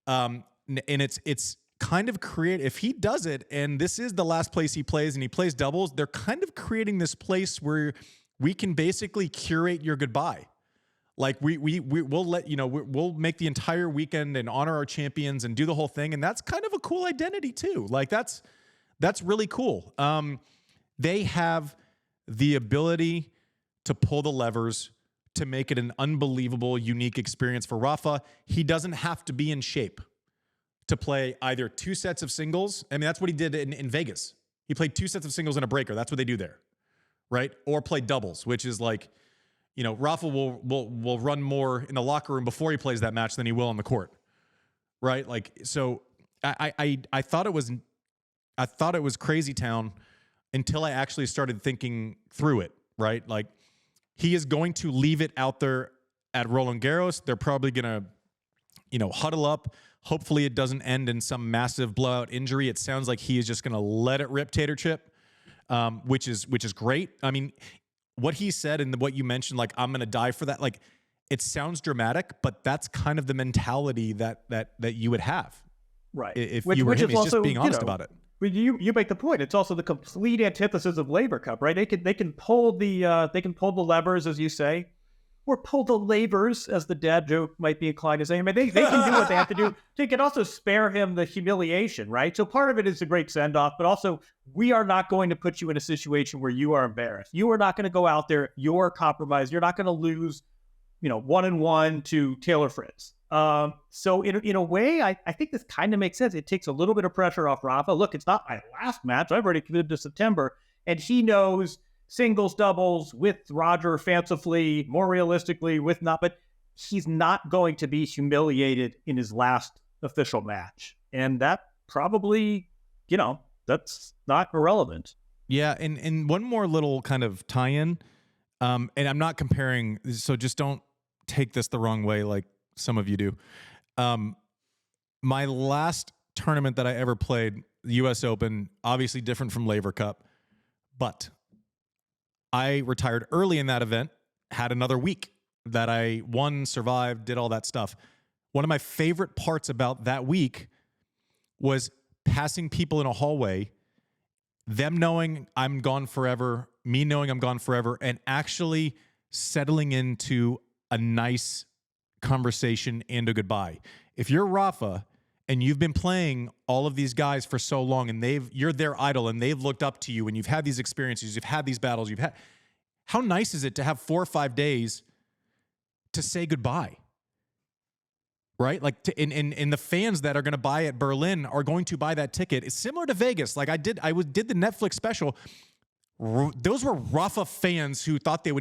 And it's kind of if he does it and this is the last place he plays and he plays doubles, they're kind of creating this place where we can basically curate your goodbye. Like we'll let, we'll make the entire weekend and honor our champions and do the whole thing. And that's kind of a cool identity too. Like that's really cool. They have the ability to pull the levers to make it an unbelievable, unique experience for Rafa. He doesn't have to be in shape to play either 2 sets of singles. I mean, that's what he did in Vegas. He played 2 sets of singles and a breaker. That's what they do there, right? Or play doubles, which is like, Rafa will run more in the locker room before he plays that match than he will on the court, right? Like, so I thought it was crazy town until I actually started thinking through it, right? Like, he is going to leave it out there at Roland Garros. They're probably gonna, huddle up. Hopefully, it doesn't end in some massive blowout injury. It sounds like he is just gonna let it rip, Tater Chip, which is great. I mean, what he said and what you mentioned, like, I'm going to die for that. Like, it sounds dramatic, but that's kind of the mentality that you would have. Right. If you were him, he's just being honest about it. You make the point. It's also the complete antithesis of Laver Cup, right? They can pull the levers, as you say, or pull the levers, as the dad joke might be inclined to say. I mean, they can do what they have to do. They can also spare him the humiliation, right? So part of it is a great send-off, but also we are not going to put you in a situation where you are embarrassed. You are not going to go out there. You're compromised. You're not going to lose 1-1 to Taylor Fritz. So in a way, I think this kind of makes sense. It takes a little bit of pressure off Rafa. Look, it's not my last match. I've already committed to September. And he knows singles, doubles with Roger fancifully, more realistically with not, but he's not going to be humiliated in his last official match. And that probably, that's not irrelevant. Yeah, and one more little kind of tie-in, and I'm not comparing, so just don't take this the wrong way like some of you do. My last tournament that I ever played, the U.S. Open, obviously different from Laver Cup, but I retired early in that event, had another week that I won, survived, did all that stuff. One of my favorite parts about that week was passing people in a hallway, them knowing I'm gone forever, me knowing I'm gone forever, and actually settling into a nice conversation and a goodbye. If you're Rafa and you've been playing all of these guys for so long and you're their idol and they've looked up to you and you've had these experiences, you've had these battles, how nice is it to have 4 or 5 days to say goodbye? Right? Like, and the fans that are going to buy at Berlin are going to buy that ticket. It's similar to Vegas. Like I did the Netflix special. Those were Rafa fans who thought he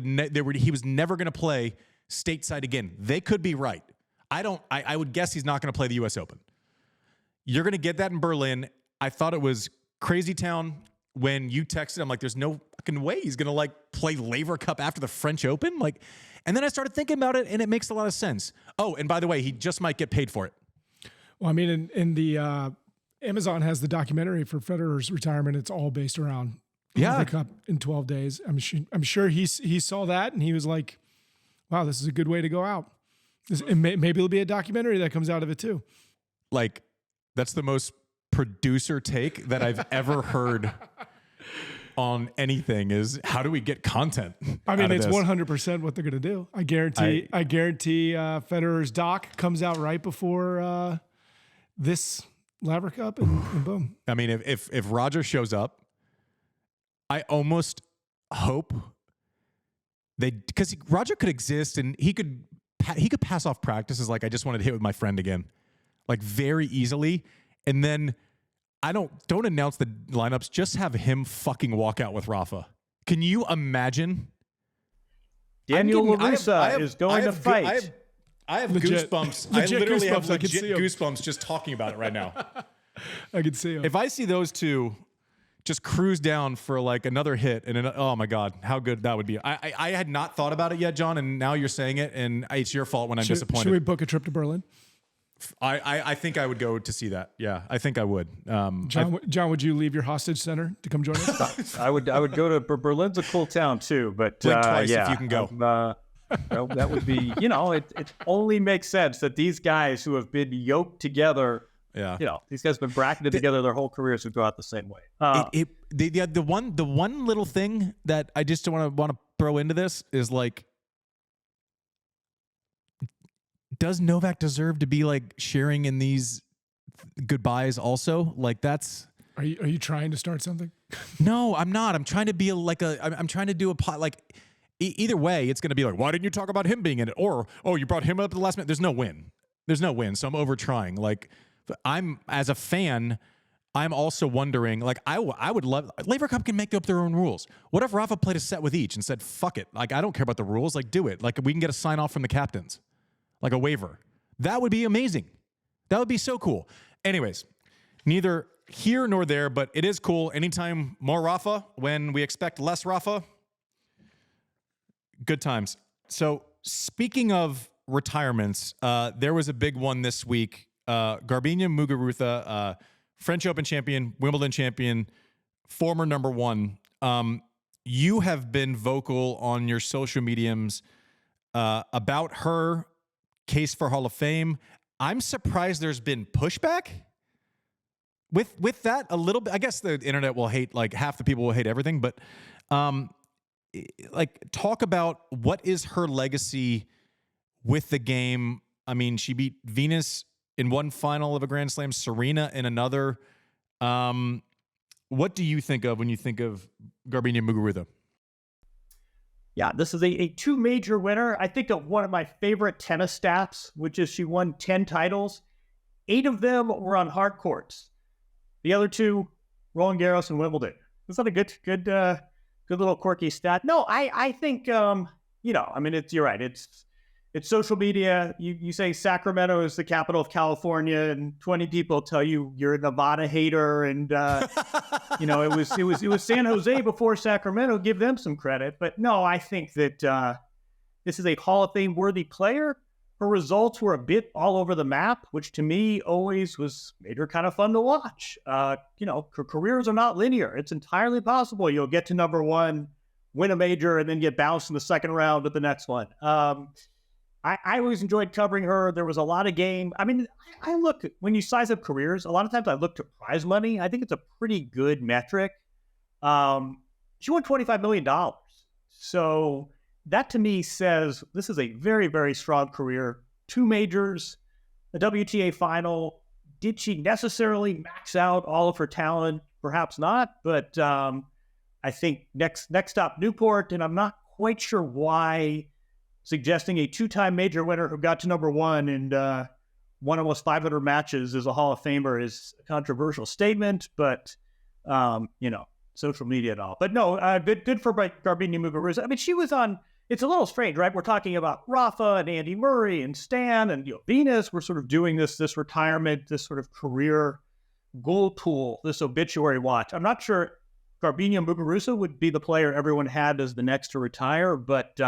was never going to play stateside again. They could be right. I would guess he's not going to play the U.S. Open. You're going to get that in Berlin. I thought it was crazy town when you texted. I'm like, there's no fucking way he's going to play Laver Cup after the French Open. And then I started thinking about it, and it makes a lot of sense. Oh, and by the way, he just might get paid for it. Well, I mean, in the Amazon has the documentary for Federer's retirement. It's all based around Laver Cup in 12 days. I'm sure he saw that, and he was like, wow, this is a good way to go out. And maybe it'll be a documentary that comes out of it too. That's the most producer take that I've ever heard on anything is how do we get content? I mean, it's 100% what they're going to do. I guarantee Federer's doc comes out right before this Laver Cup and boom. I mean, if Roger shows up, I almost hope because Roger could exist and he could pass off practices like I just wanted to hit with my friend again, very easily, and then don't announce the lineups. Just have him fucking walk out with Rafa. Can you imagine? Daniel Muguruza is going to fight. I have goosebumps. I literally have legit goosebumps just talking about it right now. I can see him. If I see those two just cruise down for another hit, and oh my God, how good that would be. I had not thought about it yet, John, and now you're saying it, and it's your fault when I'm disappointed. Should we book a trip to Berlin? I think I would go to see that. Yeah, I think I would. John, would you leave your hostage center to come join us? I would go to Berlin's a cool town too, but blink twice if you can go. That would be, it only makes sense that these guys who have been yoked together, these guys have been bracketed together their whole careers would go out the same way. The one little thing that I just want to throw into this is does Novak deserve to be sharing in these goodbyes also? That's. Are you trying to start something? No, I'm not. I'm trying to be I'm trying to do a pot either way. It's going to be why didn't you talk about him being in it? Or, oh, you brought him up at the last minute. There's no win. So I'm over trying. I'm as a fan, I'm also wondering, I would love, Laver Cup can make up their own rules. What if Rafa played a set with each and said, fuck it. I don't care about the rules. Do it. We can get a sign off from the captains. A waiver. That would be amazing. That would be so cool. Anyways, neither here nor there, but it is cool. Anytime more Rafa, when we expect less Rafa, good times. So speaking of retirements, there was a big one this week. Garbiñe Muguruza, French Open champion, Wimbledon champion, former number one. You have been vocal on your social mediums about her case for Hall of Fame. I'm surprised there's been pushback with that a little bit. I guess the internet will hate, half the people will hate everything, but talk about what is her legacy with the game. I mean, she beat Venus in one final of a Grand Slam, Serena in another. What do you think of when you think of Garbiñe Muguruza? Yeah, this is a two-major winner. I think of one of my favorite tennis stats, which is she won 10 titles. 8 of them were on hard courts. The other 2, Roland Garros and Wimbledon. Is that a good little quirky stat? No, I think, you're right. It's social media. You say Sacramento is the capital of California, and 20 people tell you you're a Nevada hater, and it was San Jose before Sacramento. Give them some credit, but no, I think that this is a Hall of Fame worthy player. Her results were a bit all over the map, which to me always made her kind of fun to watch. Her careers are not linear. It's entirely possible you'll get to number 1, win a major, and then get bounced in the second round at the next one. I always enjoyed covering her. There was a lot of game. I mean, when you size up careers, a lot of times I look to prize money. I think it's a pretty good metric. She won $25 million. So that to me says this is a very, very strong career. 2 majors, a WTA final. Did she necessarily max out all of her talent? Perhaps not, but I think next stop Newport, and I'm not quite sure why suggesting a 2-time major winner who got to number 1 and won almost 500 matches as a Hall of Famer is a controversial statement, but, social media and all. But no, good for Garbiñe Muguruza. I mean, she was on, it's a little strange, right? We're talking about Rafa and Andy Murray and Stan and Venus. We're sort of doing this retirement, this sort of career goal pool, this obituary watch. I'm not sure Garbiñe Muguruza would be the player everyone had as the next to retire, but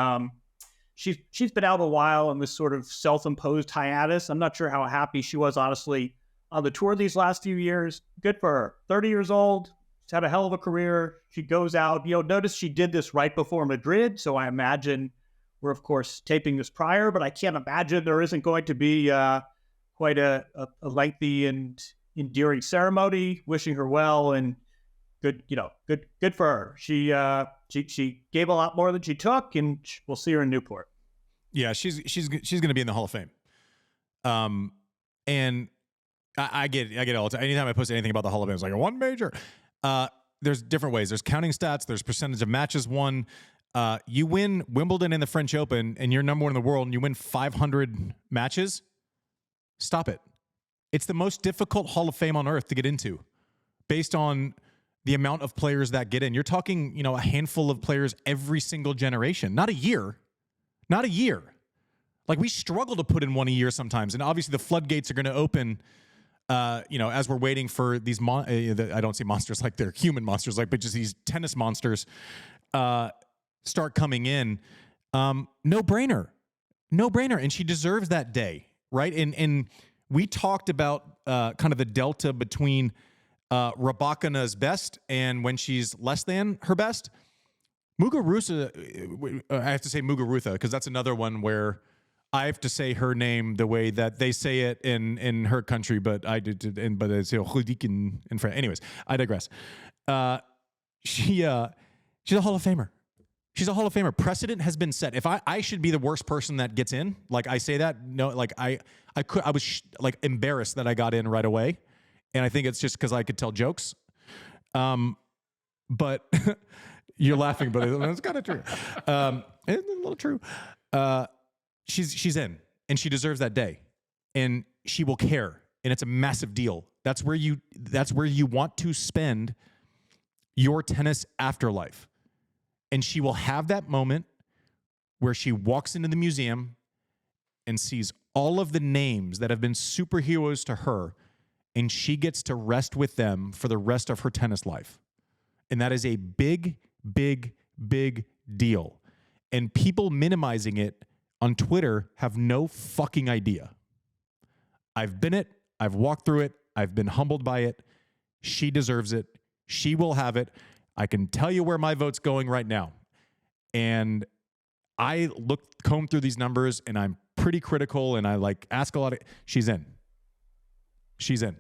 She's been out a while on this sort of self-imposed hiatus. I'm not sure how happy she was, honestly, on the tour these last few years. Good for her. 30 years old. She's had a hell of a career. She goes out. Notice she did this right before Madrid. So I imagine we're, of course, taping this prior, but I can't imagine there isn't going to be quite a lengthy and endearing ceremony. Wishing her well, and good for her. She gave a lot more than she took, and we'll see her in Newport. Yeah, she's going to be in the Hall of Fame. And I get it all the time. Anytime I post anything about the Hall of Fame, it's like 1 major. There's different ways. There's counting stats. There's percentage of matches won. You win Wimbledon and the French Open, and you're number 1 in the world, and you win 500 matches. Stop it. It's the most difficult Hall of Fame on earth to get into, based on the amount of players that get in. You're talking, a handful of players every single generation. Not a year. Like, we struggle to put in 1 a year sometimes. And obviously the floodgates are going to open, as we're waiting for these, I don't see monsters like they're human monsters, but just these tennis monsters start coming in. No brainer. And she deserves that day, right? And we talked about kind of the delta between Rybakina's best and when she's less than her best. Muguruza, I have to say Muguruza, because that's another one where I have to say her name the way that they say it in her country, but I did, but it's Roddick in French. Anyways, I digress. She's a Hall of Famer. She's a Hall of Famer. Precedent has been set. If I should be the worst person that gets in, like I say that, no, like I was embarrassed that I got in right away. And I think it's just because I could tell jokes. But you're laughing, but it's kind of true. It's a little true. She's in, and she deserves that day, and she will care, and it's a massive deal. That's where you want to spend your tennis afterlife. And she will have that moment where she walks into the museum and sees all of the names that have been superheroes to her, and she gets to rest with them for the rest of her tennis life. And that is a big, big, big deal. And people minimizing it on Twitter have no fucking idea. I've been it. I've walked through it. I've been humbled by it. She deserves it. She will have it. I can tell you where my vote's going right now. And I comb through these numbers, and I'm pretty critical, and I ask a lot of, she's in. She's in.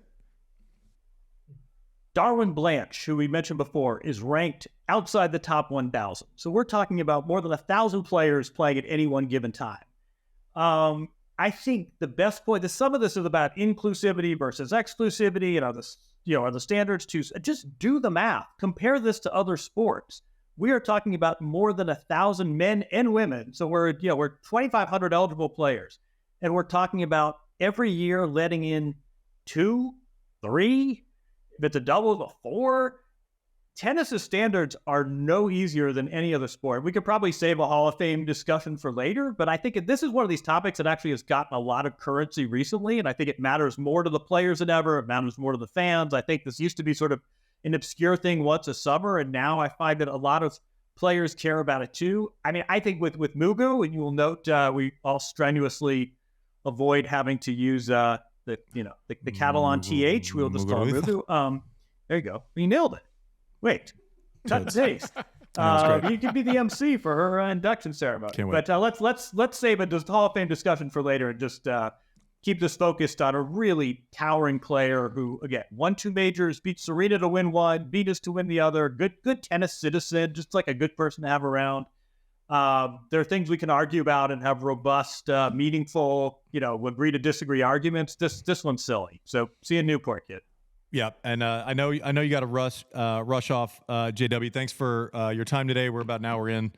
Darwin Blanch, who we mentioned before, is ranked outside the top 1,000. So we're talking about more than 1,000 players playing at any one given time. I think the best point, some of this is about inclusivity versus exclusivity, and are the standards to just do the math. Compare this to other sports. we are talking about more than 1,000 men and women. So we're 2,500 eligible players, and we're talking about every year letting in 2, 3, if it's a double, a 4. Tennis's standards are no easier than any other sport. We could probably save a Hall of Fame discussion for later, but I think this is one of these topics that actually has gotten a lot of currency recently, and I think it matters more to the players than ever. It matters more to the fans. I think this used to be sort of an obscure thing once a summer, and now I find that a lot of players care about it too. I mean, I think with Mugu, and you will note we all strenuously avoid having to use the Catalan TH. We'll just call it Mugu. There you go. You nailed it. Wait, cut and taste. You could be the MC for her induction ceremony. Can't wait. But let's save a Hall of Fame discussion for later and just keep this focused on a really towering player who, again, won 2 majors, beat Serena to win 1, beat us to win the other. Good tennis citizen, just like a good person to have around. There are things we can argue about and have robust, meaningful, agree to disagree arguments. This one's silly. So see you in Newport, kid. Yeah, and I know you got to rush off, JW. Thanks for your time today. We're about an hour in,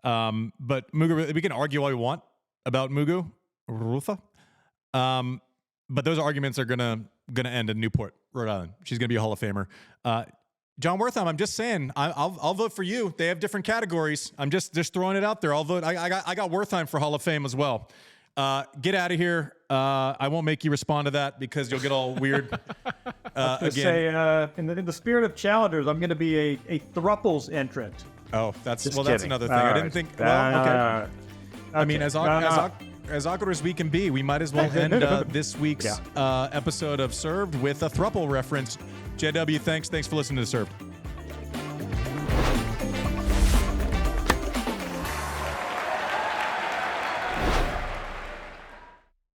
but Mugu, we can argue all we want about Muguruza, but those arguments are gonna end in Newport, Rhode Island. She's gonna be a Hall of Famer. Jon Wertheim, I'm just saying, I'll vote for you. They have different categories. I'm just throwing it out there. I'll vote. I got Wertheim for Hall of Fame as well. Get out of here. I won't make you respond to that because you'll get all weird. Again, say, in the spirit of challengers, I'm going to be a thruples entrant. Oh, that's kidding. That's another thing. I didn't think. Well, okay. I mean, as awkward as we can be, we might as well end this week's episode of Served with a thruple reference. JW, thanks for listening to Served.